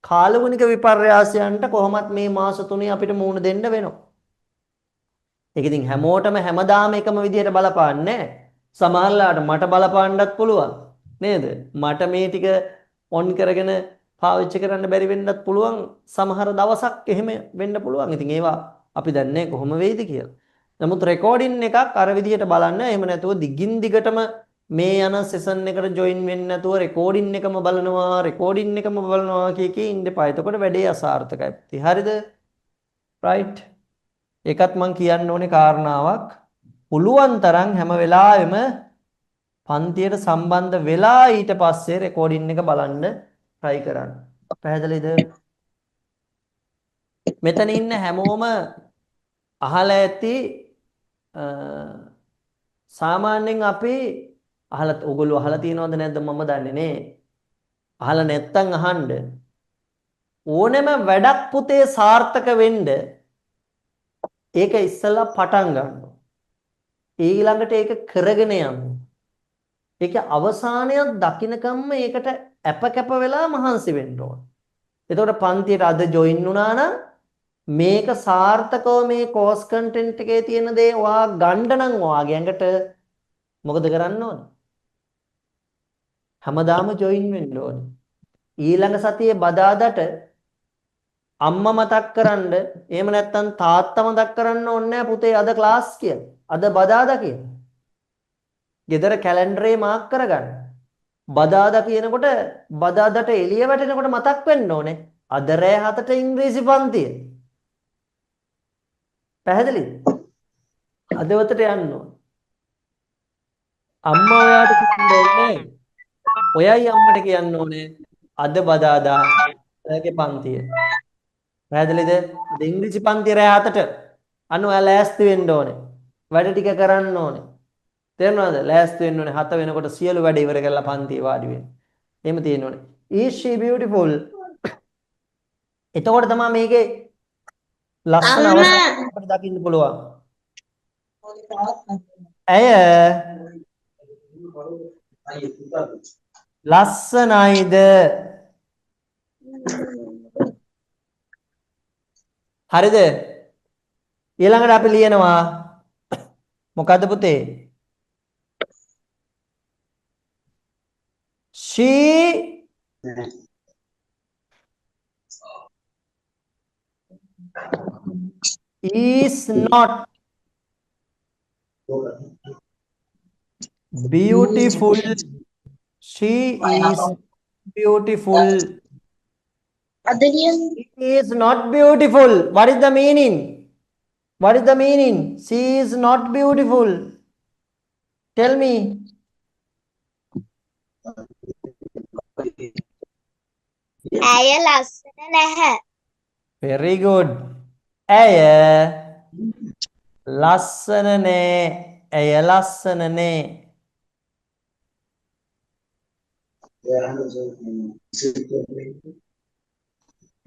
කාලගුණික විපර්යාසයන්ට කොහොමත් මේ මාස 3 අපිට මුහුණ දෙන්න වෙනවා. ඒක ඉතින් හැමෝටම හැමදාම එකම විදිහට බලපාන්නේ නැහැ. සමහරලාට මට බලපාන්නත් පුළුවන්. නේද? මට මේ ටික ඔන් කරගෙන පාවිච්චි කරන්න බැරි වෙන්නත් පුළුවන්. සමහර දවසක් එහෙම වෙන්න පුළුවන්. ඉතින් ඒවා අපි දන්නේ කොහොම වෙයිද කියලා. නමුත් රෙකෝඩින් එකක් අර විදිහට බලන්න. එහෙම නැතුව දිගින් දිගටම මේ යන සෙෂන් එකට ජොයින් වෙන්නේ නැතුව රෙකෝඩින් එකම බලනවා කිය ඉන්න එපා. එතකොට වැඩේ අසාර්ථකයි. හරිද? රයිට්. ඒකත් මම කියන්න ඕනේ කාරණාවක්. පුළුවන් තරම් හැම වෙලාවෙම පන්තියට සම්බන්ධ වෙලා ඊට පස්සේ රෙකෝඩින් එක බලන්න try කරන්න. පැහැදිලිද? මෙතන ඉන්න හැමෝම අහලා ඇති සාමාන්‍යයෙන් අපි ඔයගොල්ලෝ අහලා තියෙනවද නැද්ද මම දන්නේ නේ. අහලා නැත්තම් අහන්න. ඕනෙම වැඩක් පුතේ සාර්ථක වෙන්න ඒක ඉස්සලා පටන් ගන්නවා. ඊළඟට ඒක කරගෙන යනවා. ඒක අවසානයක් දකින්නකම්ම ඒකට අපකැප වෙලා මහන්සි වෙන්න ඕන. එතකොට පන්තියට අද ජොයින් වුණා නම් මේක සාර්ථකව මේ කෝස් කන්ටෙන්ට් එකේ තියෙන දේ ඔයා ගන්න නම් ඔයාගේ ඇඟට මොකද කරන්න ඕන? හැමදාම ජොයින් වෙන්න ඕන. ඊළඟ සතියේ බදාදට අම්මා මතක් කරන්න, එහෙම නැත්නම් තාත්තා මතක් කරන්න ඕනේ නැහැ පුතේ අද ක්ලාස් කියලා. අද බදාදා කියලා. ගෙදර කැලෙන්ඩරේ මාක් කරගන්න. බදාදා කියනකොට බදාදට එළිය වැටෙනකොට මතක් වෙන්න ඕනේ. අද රෑ 7ට ඉංග්‍රීසි පන්තිය. පැහැදිලිද? හදවතට යන්න ඕන. අම්මා ඔයාට කියන්න ඕනේ. ඔයයි අම්මට කියන්න ඕනේ අද බදාදා ඔයාගේ පන්තිය. පැහැදිලිද? අද ඉංග්‍රීසි පන්තිය රෑ 7ට. අන්න ඔයා ලෑස්ති වෙන්න ඕනේ. වැඩ ටික කරන්න ඕනේ. තේරුණාද? ලෑස්ති වෙන්න ඕනේ 7 වෙනකොට සියලු වැඩ ඉවර කරලා පන්තිය වාඩි වෙන්න. එහෙම තියෙන්න ඕනේ. Is she beautiful? එතකොට තමයි මේකේ ලස්සන අවස්ථාවක් අපිට දකින්න පුළුවන්. ඇය ලස්සනයිද? හරිද? ඊළඟට අපි ලියනවා මොකද්ද පුතේ? She is not beautiful. She is beautiful. She is not beautiful. What is the meaning? What is the meaning? She is not beautiful. Tell me. ඇය ලස්සන නැහැ. Very good. ඇය ලස්සන නෑ. ඇය ලස්සන නෑ.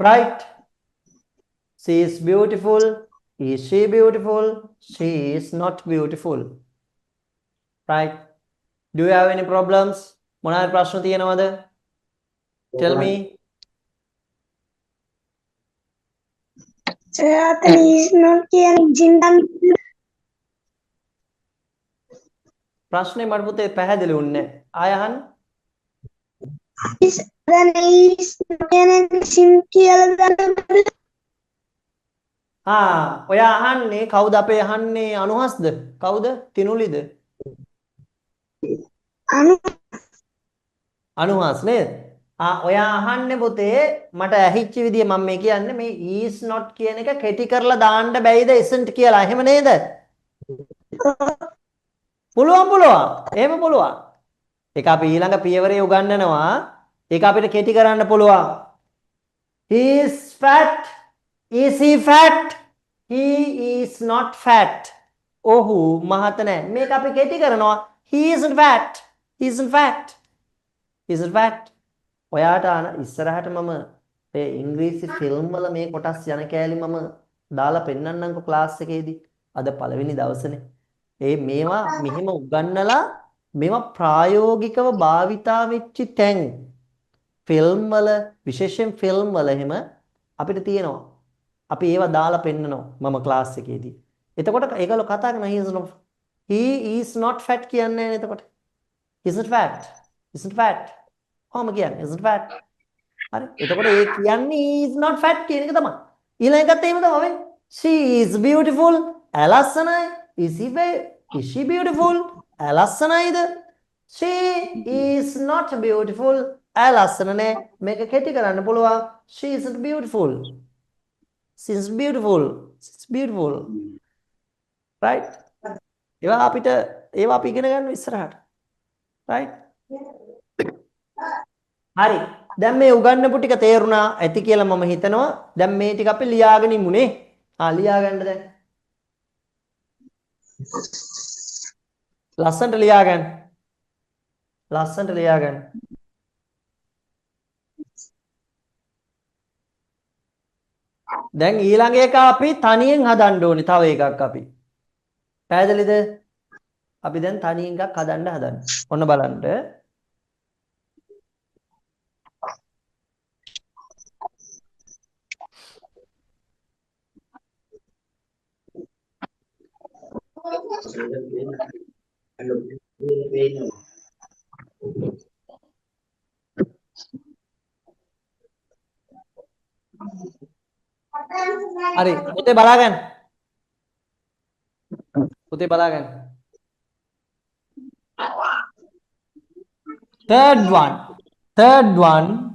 Right? She is beautiful. Is she beautiful? She is not beautiful. Right? Do you have any problems? මොනවාරි ප්‍රශ්න තියෙනවද? Tell me. ප්‍රශ්නේ මට පුතේ පැහැදිලි වුණේ නැහැ. ආය අහන්න. ඔයා අහන්නේ කවුද අපේ අහන්නේ අනුහස්ද? කවුද? තිනුලිද? අනුහස් නේද? ඔයා අහන්නේ පුතේ මට ඇහිච්ච විදිය මම මේ කියන්නේ මේ is not කියන එක කෙටි කරලා දාන්න බැයිද isn't කියලා. එහෙම නේද? පුළුවන්. එහෙම පුළුවන්. ඒක අපි ඊළඟ පියවරේ උගන්වනවා. ඒක අපිට කෙටි කරන්න පුළුවන්. He is fat. Is he fat? He is not fat. ඔහු මහත නැහැ. මේක අපි කෙටි කරනවා. He isn't fat. He isn't fat. He isn't fat. ඔයාට ඉස්සරහට මම ඒ ඉංග්‍රීසි ෆිල්ම් වල මේ කොටස් යන කෑලි මම දාලා පෙන්නන්නම්කෝ ක්ලාස් එකේදී. අද පළවෙනි දවසනේ. මේවා මෙහෙම උගන්නලා මේවා ප්‍රායෝගිකව භාවිතා වෙච්ච තැන් ෆිල්ම් වල විශේෂයෙන් ෆිල්ම් වල එහෙම අපිට තියෙනවා. අපි ඒවා දාලා පෙන්නනවා මම ක්ලාස් එකේදී. එතකොට ඒගොල්ලෝ කතා කරන he is not fat කියන්නේ නැහැ නේද එතකොට. isn't fat. කොහොම කියන්නේ isn't fat. හරි. එතකොට ඒ කියන්නේ he is not fat කියන එක තමයි. ඊළඟට එහෙම තමයි වෙන්නේ. She is beautiful. ලස්සනයි. Is she beautiful? ලස්සනයිද? She is not beautiful. ලස්සන නෑ. මේක කෙටි කරන්න පුළුවන්. She isn't beautiful. She is beautiful. She's beautiful. Right? ඒවා අපි ඉගෙන ගන්න ඉස්සරහට. Right? හරි. දැන් මේ උගන්වපු ටික තේරුණා ඇති කියලා මම හිතනවා. දැන් මේ ටික අපි ලියාගෙන ඉමුනේ. ලියා ගන්න දැන්. ලස්සනට ලියාගන්න. ලස්සනට ලියාගන්න. දැන් ඊළඟ එක අපි තනියෙන් හදන්න ඕනේ. තව එකක් අපි. පැහැදිලිද? අපි දැන් තනියෙන් එකක් හදන්න. ඔන්න බලන්න. හරි. පුතේ බලාගන්න. පුතේ බලාගන්න. Third one. Third one.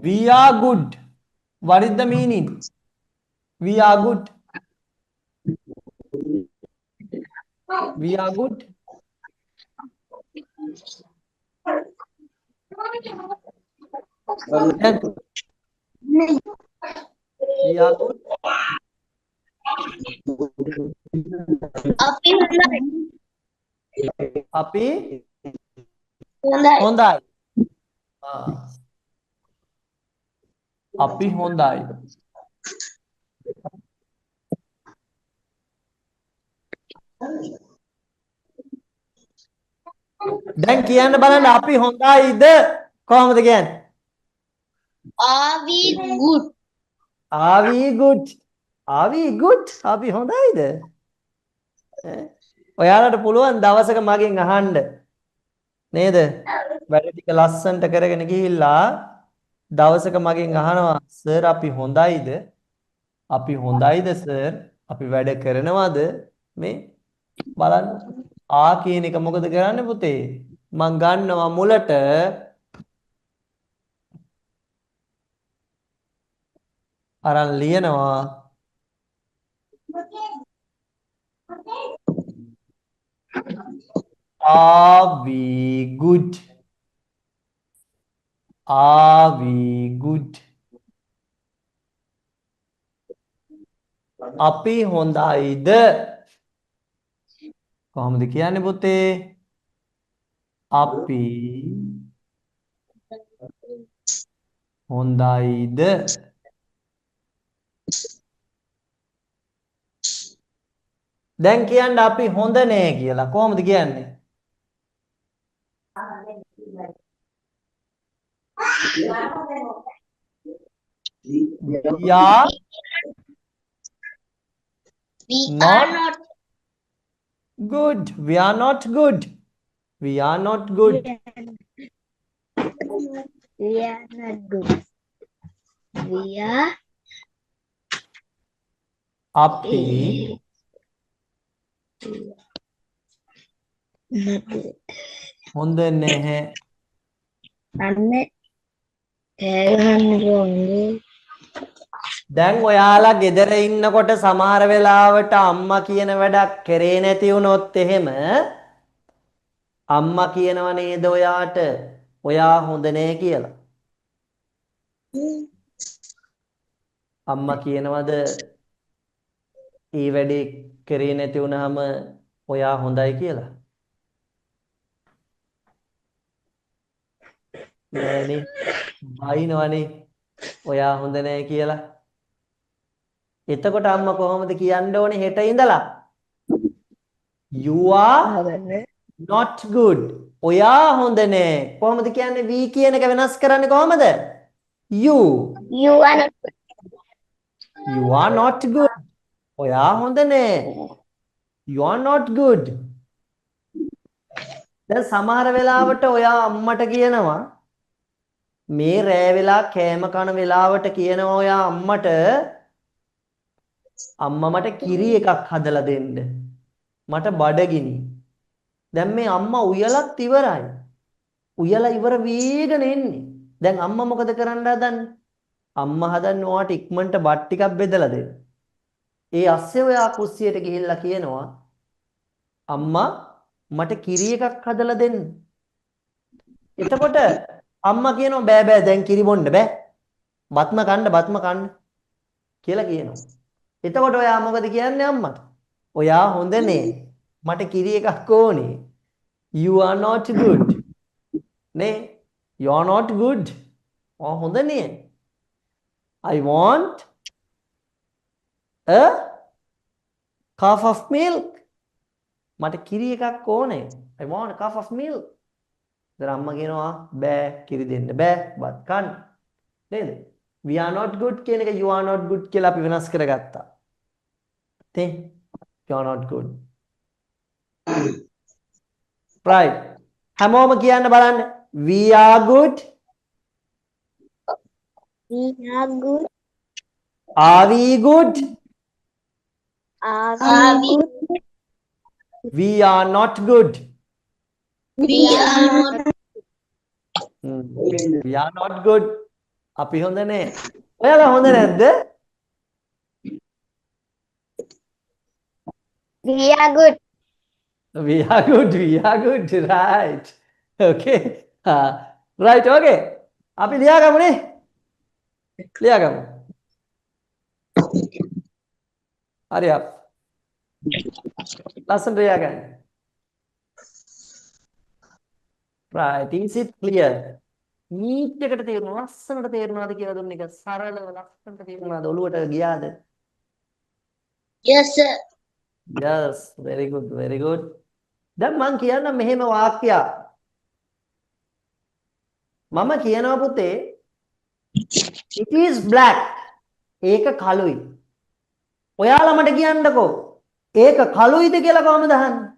We are good. What is the meaning? We are good. We are good. Then, we are good. අපි හොඳයි. අපි හොඳයි. හොඳයි. අපි හොඳයි. දැන් කියන්න බලන්න අපි හොඳයිද කොහොමද කියන්නේ? Are we good? Are we good? Are we good? අපි හොඳයිද? ඔයාලට පුළුවන් දවසක මගෙන් අහන්න නේද? වැඩ ටික ලස්සනට කරගෙන ගිහිල්ලා දවසක මගෙන් අහනවා සර් අපි හොඳයිද? අපි හොඳයිද සර්? අපි වැඩ කරනවද? මේ බලන්න. ආ කියන එක මොකද කරන්නේ පුතේ? මං ගන්නවා මුලට අරන් ලියනවා Are we good? Are we good? අපි හොඳයිද? කොහොමද කියන්නේ පුතේ? අපි හොඳයිද? දැන් කියන්න අපි හොඳ නෑ කියලා. කොහොමද කියන්නේ? We are not good. We are not good. We are not good. We are not good. We are අපි not good. හොඳ නැහැ. අන්න කෑගහන්නේ දැන් ඔයාලා ගෙදර ඉන්නකොට සමහර වෙලාවට අම්මා කියන වැඩක් කරේ නැති වුණොත් එහෙම අම්මා කියනව නේද ඔයාට ඔයා හොඳ නෑ කියලා. අම්මා කියනවද ඒ වැඩේ කරේ නැති වුණාම ඔයා හොඳයි කියලා? නෑනේ. බයිනවනේ ඔයා හොඳ නෑ කියලා. එතකොට අම්මා කොහොමද කියන්න ඕනේ හෙට ඉඳලා? You are not good. ඔයා හොඳ නෑ. කොහොමද කියන්නේ? we කියන එක වෙනස් කරන්නේ කොහොමද? You. you are not good. You are not good. ඔයා හොඳ නෑ. You are not good. දැන් සමහර වෙලාවට ඔයා අම්මට කියනවා මේ රෑ වෙලා කෑම කන වෙලාවට කියනවා ඔයා අම්මට අම්මා මට කිරි එකක් හදලා දෙන්න. මට බඩගිනි. දැන් මේ අම්මා උයලත් ඉවරයි. උයලා ඉවර වීගෙන එන්නේ. දැන් අම්මා මොකද කරන්න හදන්නේ? අම්මා හදන්නේ ඔයාට ඉක්මනට බත් ටිකක් බෙදලා දෙන්න. ඒ අස්සේ ඔයා කුස්සියට ගිහිල්ලා කියනවා අම්මා මට කිරි එකක් හදලා දෙන්න. එතකොට අම්මා කියනවා බෑ බෑ දැන් කිරි බොන්න බෑ. බත්ම කන්න කියලා කියනවා. එතකොට ඔයා මොකද කියන්නේ අම්මට? ඔයා හොඳ නේ. මට කිරි එකක් ඕනේ. You are not good. නේ? You are not good. ඔයා හොඳ නේ. I want a cup of milk. මට කිරි එකක් ඕනේ. I want a cup of milk. දැන් අම්මා කියනවා බෑ කිරි දෙන්න බෑ බත් කන්න. නේද? We are not good කියන එක you are not good කියලා අපි වෙනස් කරගත්තා. තේ you are not good. Right. හැමෝම කියන්න බලන්න. We are good. We are good. Are we good? Are we good? We are not good. We are not. We are not good. අපි හොඳ නෑ. ඔයාලා හොඳ නැද්ද? We are good. We are good. We are good. Right. Okay. Right. Okay. අපි ලියාගමු නේ. ලියාගමු. Hurry up. ලස්සනට ලියාගන්න. Right. Is it clear? Neat එකට තේරුණා ලස්සනට තේරුණාද කියලා දුන්න එක සරලව ලස්සනට තේරුණාද ඔළුවට ගියාද? Yes, sir. Yes, very good, very good. දැන් මං කියන්නම් මෙහෙම වාක්‍යයක්. මම කියනවා පුතේ it is black. ඒක කළුයි. ඔයාලා මට කියන්නකෝ ඒක කළුයිද කියලා කොහමද අහන්නේ?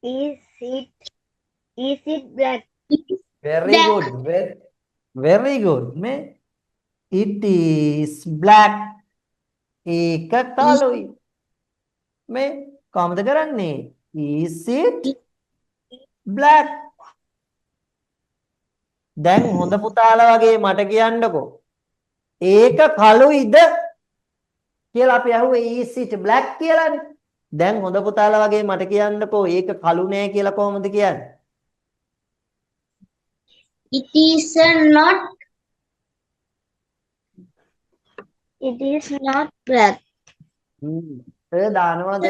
Is it black? Very good. Very good. මේ it is black. ඒක කළුයි. මේ කොහමද කරන්නේ? Is it black? දැන් හොඳ පුතාලා වගේ මට කියන්නකෝ. ඒක කළුයිද කියලා අපි අහුවේ is it black කියලානේ. දැන් හොඳ පුතාලා වගේ මට කියන්නකෝ ඒක කළු නෑ කියලා කොහොමද කියන්නේ? It is not. It is not black. ඒ දානවද?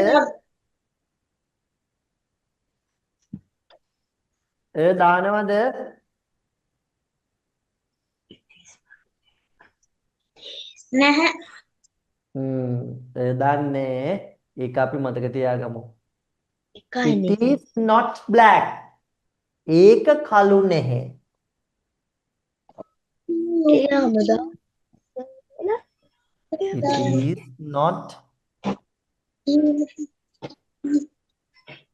ඒ දානවද? නැහැ. ඒ දන්නේ ඒක අපි මතක තියාගමු. එකයිනේ. It is not black. ඒක කළු නැහැ. It is not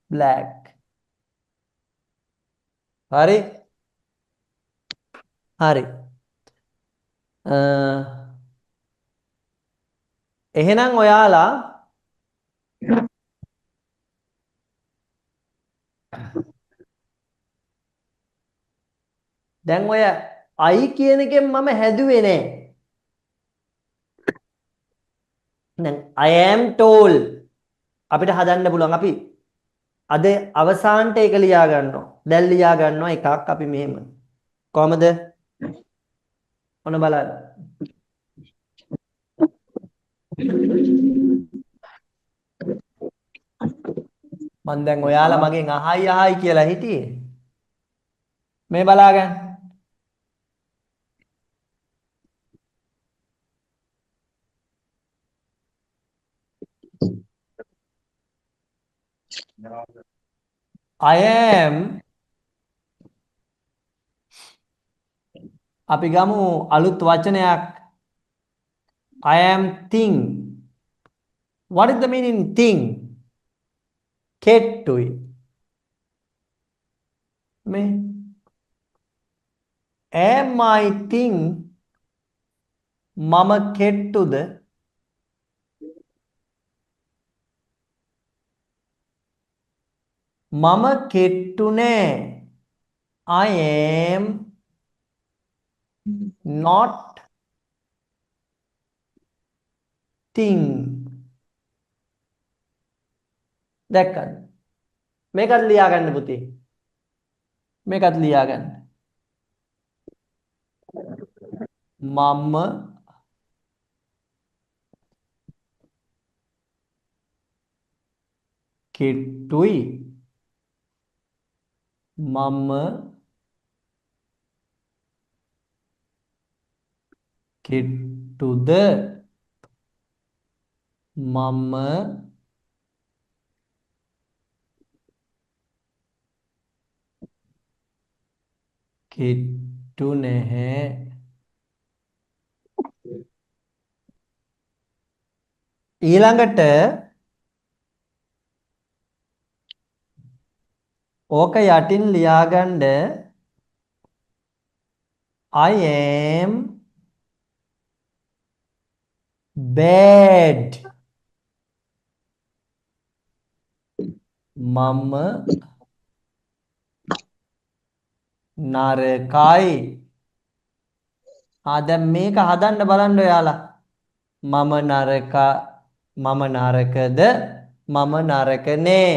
black. හරි? හරි. එහෙනම් ඔයාලා දැන් ඔය I කියන එකෙන් මම හැදුවේ නෑ. දැන් I am told අපිට හදන්න පුළුවන් අපි අද අවසානට ඒක ලියා ගන්නවා. දැන් ලියා ගන්නවා එකක් අපි මෙහෙම. කොහමද? ඔන්න බලන්න. මම දැන් ඔයාලා මගෙන් අහයි කියලා හිටියේ. මේ බලාගන්න. I am අපි ගමු අලුත් වචනයක් I am thing. What is the meaning thing? කෙට්ටුයි. මේ am I thing මම කෙට්ටුද? මම කෙට්ටු නෑ. I am not thing. දැක්කද? මේකත් ලියා ගන්න පුතේ. මේකත් ලියා ගන්න. මම කෙට්ටුයි. මම කෙට්ටුද? මම කෙට්ටු නැහැ. ඊළඟට ඕක යටින් ලියාගන්න I am bad. මම නරකයි. දැන් මේක හදන්න බලන්න ඔයාලා. මම නරකද? මම නරක නේ.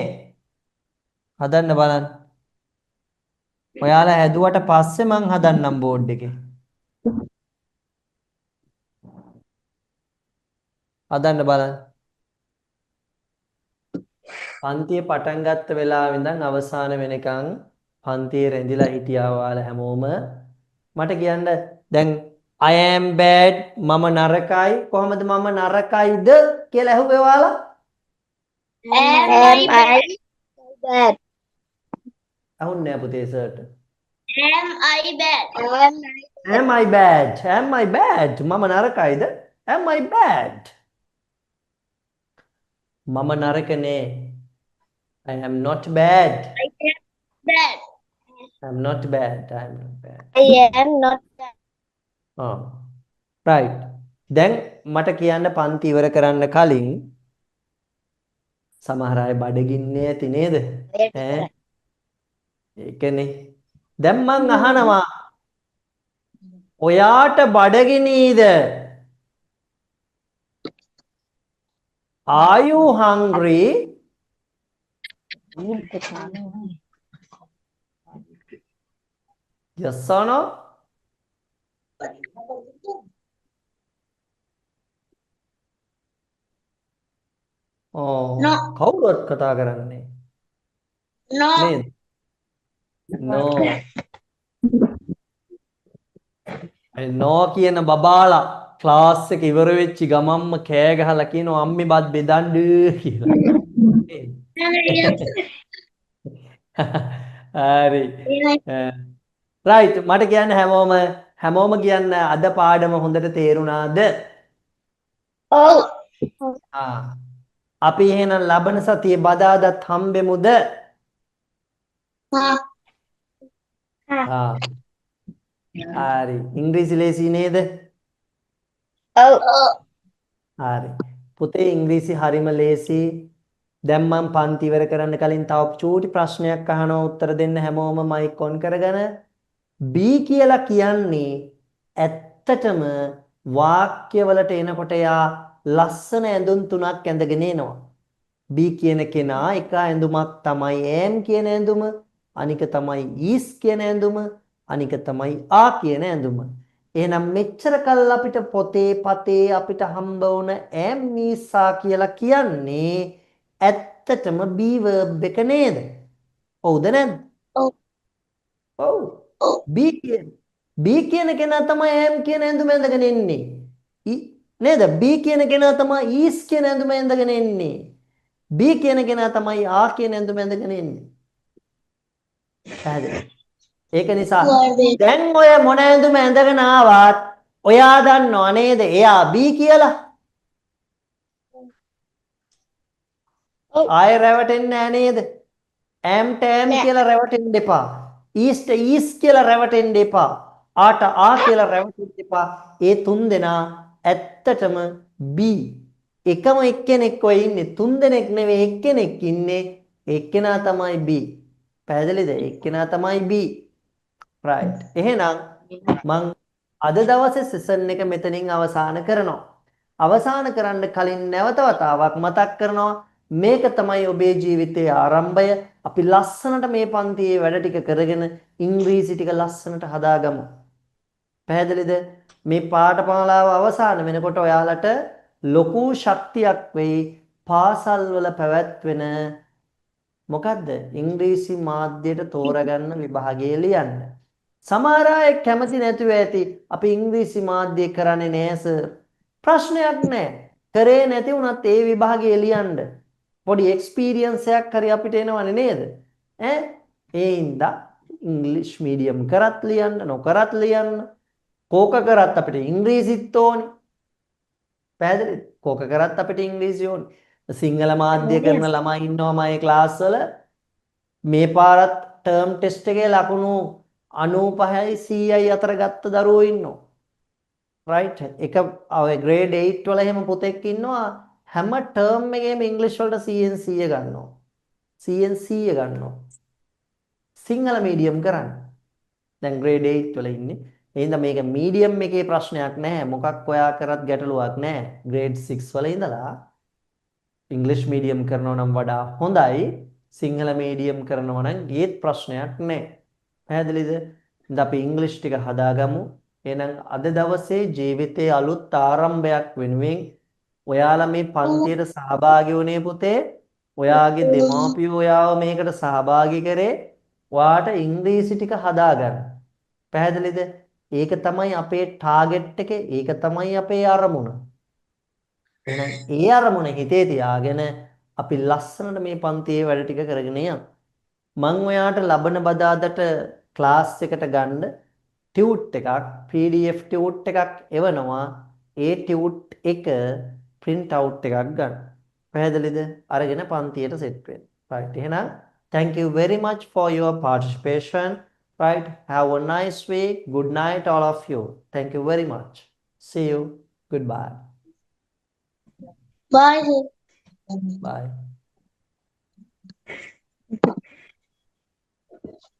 හදන්න බලන්න. ඔයාලා හැදුවට පස්සේ මං හදන්නම් බෝඩ් එකේ. හදන්න බලන්න. පන්තිය පටන් ගත්ත වෙලාවෙ ඉඳන් අවසාන වෙනකන් පන්තියේ රැඳිලා හිටියා ඔයාලා හැමෝම. මට කියන්න දැන් I am bad මම නරකයි. කොහොමද මම නරකයිද කියලා ඇහුවේ ඔයාලා? Am I bad? අහුන්නේ නැහැ පුතේ සර්ට. Am I bad? Am I bad? Am I bad? මම නරකයිද? Am I bad? මම නරක නේ. I am not bad. I am bad. I'm not bad. I'm not bad. I am not bad. Right. දැන් මට කියන්න පන්ති ඉවර කරන්න කලින් සමහර අය බඩගින්නේ ඇති නේද? ඈ ඒකනේ. දැන් මං අහනවා ඔයාට බඩගිනීද? Are you hungry? Yes or no? No. කවුරුත් කතා කරන්නේ No. නේද? No. No කියන බබාලා ක්ලාස් එක ඉවර වෙච්චි ගමම්ම කෑ ගහලා කියනවා අම්මේ බත් බෙදන්න කියලා. හරි. රයිට් මට කියන්න හැමෝම කියන්න අද පාඩම හොඳට තේරුණාද? Oh. අපි එහෙනම් ලබන සතියේ බදාදත් හම්බෙමුද? හරි. ඉංග්‍රීසි ලේසි නේද? Oh. හරි. පුතේ ඉංග්‍රීසි හරිම ලේසි. දැන් මම පන්ති ඉවර කරන්න කලින් තව චූටි ප්‍රශ්නයක් අහනවා උත්තර දෙන්න හැමෝම මයික් ඔන් කරගෙන. B කියලා කියන්නේ ඇත්තටම වාක්‍යවලට එනකොට යා ලස්සන ඇඳුම් තුනක් ඇඳගෙන එනවා. B කියන කෙනා එක ඇඳුමක් තමයි am කියන ඇඳුම, අනික තමයි is කියන ඇඳුම, අනික තමයි are කියන ඇඳුම. එහෙනම් මෙච්චර කල් අපිට පොතේ පතේ අපිට හම්බ වුණ am is are කියලා කියන්නේ ඇත්තටම be verb එක නේද? ඔව්ද නැද්ද? ඔව්. ඔව්. B කියන කෙනා තමයි am කියන ඇඳුම ඇඳගෙන ඉන්නේ. නේද? B කියන කෙනා තමයි is කියන ඇඳුම ඇඳගෙන ඉන්නේ. B කියන කෙනා තමයි are කියන ඇඳුම ඇඳගෙන ඉන්නේ. හරිද? ඒක නිසා දැන් ඔය මොන ඇඳුම ඇඳගෙන ආවත් ඔයා දන්නව නේද? එයා B කියලා. ආයෙ රැවටෙන්නේ නැහැ නේද? am කියලා රැවටෙන්න එපා. is කියලා රැවටෙන්න එපා. ආට කියලා රැවටෙන්න එපා. ඒ තුන් දෙනා ඇත්තටම B. එකම එක්කෙනෙක් ඔය ඉන්නේ. තුන් දෙනෙක් නෙවෙයි එක්කෙනෙක් ඉන්නේ. එක්කෙනා තමයි B. පැහැදිලිද? එක්කෙනා තමයි B. right. එහෙනම් මං අද දවසේ සෙෂන් එක මෙතනින් අවසන් කරනවා. අවසන් කරන්න කලින් නැවත වතාවක් මතක් කරනවා මේක තමයි ඔබේ ජීවිතයේ ආරම්භය. අපි ලස්සනට මේ පන්තියේ වැඩ ටික කරගෙන ඉංග්‍රීසි ටික ලස්සනට හදාගමු. පැහැදිලිද? මේ පාඨමාලාව අවසන් වෙනකොට ඔයාලට ලොකු ශක්තියක් වෙයි පාසල් වල පැවැත්වෙන මොකද්ද? ඉංග්‍රීසි මාධ්‍යයට තෝරගන්න විභාගය ලියන්න. සමහර අය කැමති නැතුව ඇති අපි ඉංග්‍රීසි මාධ්‍ය කරන්නේ නෑ සර්. ප්‍රශ්නයක් නෑ. කරේ නැති වුණත් ඒ විභාගය ලියන්න. පොඩි එක්ස්පීරියන්ස් එකක් හරි අපිට එනවනේ නේද? ඈ ඒ හින්දා ඉංග්‍රීසි මීඩියම් කරත් ලියන්න නොකරත් ලියන්න. කෝක කරත් අපිට ඉංග්‍රීසිත් ඕනේ. පැහැදිලිද? කෝක කරත් අපිට ඉංග්‍රීසි ඕනේ. සිංහල මාධ්‍ය කරන ළමයි ඉන්නවා මගේ ක්ලාස් වල. මේ පාරත් ටර්ම් ටෙස්ට් එකේ ලකුණු 95යි 100යි අතර ගත්ත දරුවෝ ඉන්නවා. right? එක ඔය grade 8 වල එහෙම පුතෙක් ඉන්නවා හැම ටර්ම් එකේම ඉංග්‍රීසි වලට 100 ගන්නවා. 100 ගන්නවා. සිංහල මීඩියම් කරන්නේ. දැන් grade 8 වල ඉන්නේ. එහෙනම් මේක මීඩියම් එකේ ප්‍රශ්නයක් නැහැ. මොකක් ඔයා කරත් ගැටලුවක් නැහැ. grade 6 වල ඉඳලා ඉංග්‍රීසි මීඩියම් කරනවා නම් වඩා හොඳයි. සිංහල මීඩියම් කරනවා නම් ඒත් ප්‍රශ්නයක් නැහැ. පැහැදිලිද? ඉතින් අපි ඉංග්‍රීසි ටික හදාගමු. එහෙනම් අද දවසේ ජීවිතයේ අලුත් ආරම්භයක් වෙනුවෙන් ඔයාලා මේ පන්තියට සහභාගී වුණේ පුතේ. ඔයාගේ දෙමාපියෝ ඔයාව මේකට සහභාගී කරේ. ඔයාට ඉංග්‍රීසි ටික හදාගන්න. පැහැදිලිද? ඒක තමයි අපේ ටාගට් එක. ඒක තමයි අපේ අරමුණ. එහෙනම් ඒ අරමුණ හිතේ තියාගෙන අපි ලස්සනට මේ පන්තියේ වැඩ ටික කරගෙන යමු. මම ඔයාට ලබන බදාදට ක්ලාස් එකට ගන්න ටියුට් එකක් PDF ටියුට් එකක් එවනවා. ඒ ටියුට් එක print out එකක් ගන්න. පැහැදිලිද? අරගෙන පන්තියට සෙට් වෙන්න. right. එහෙනම් thank you very much for your participation. right. Have a nice week. Good night all of you. Thank you very much. See you. Goodbye. Bye. Bye.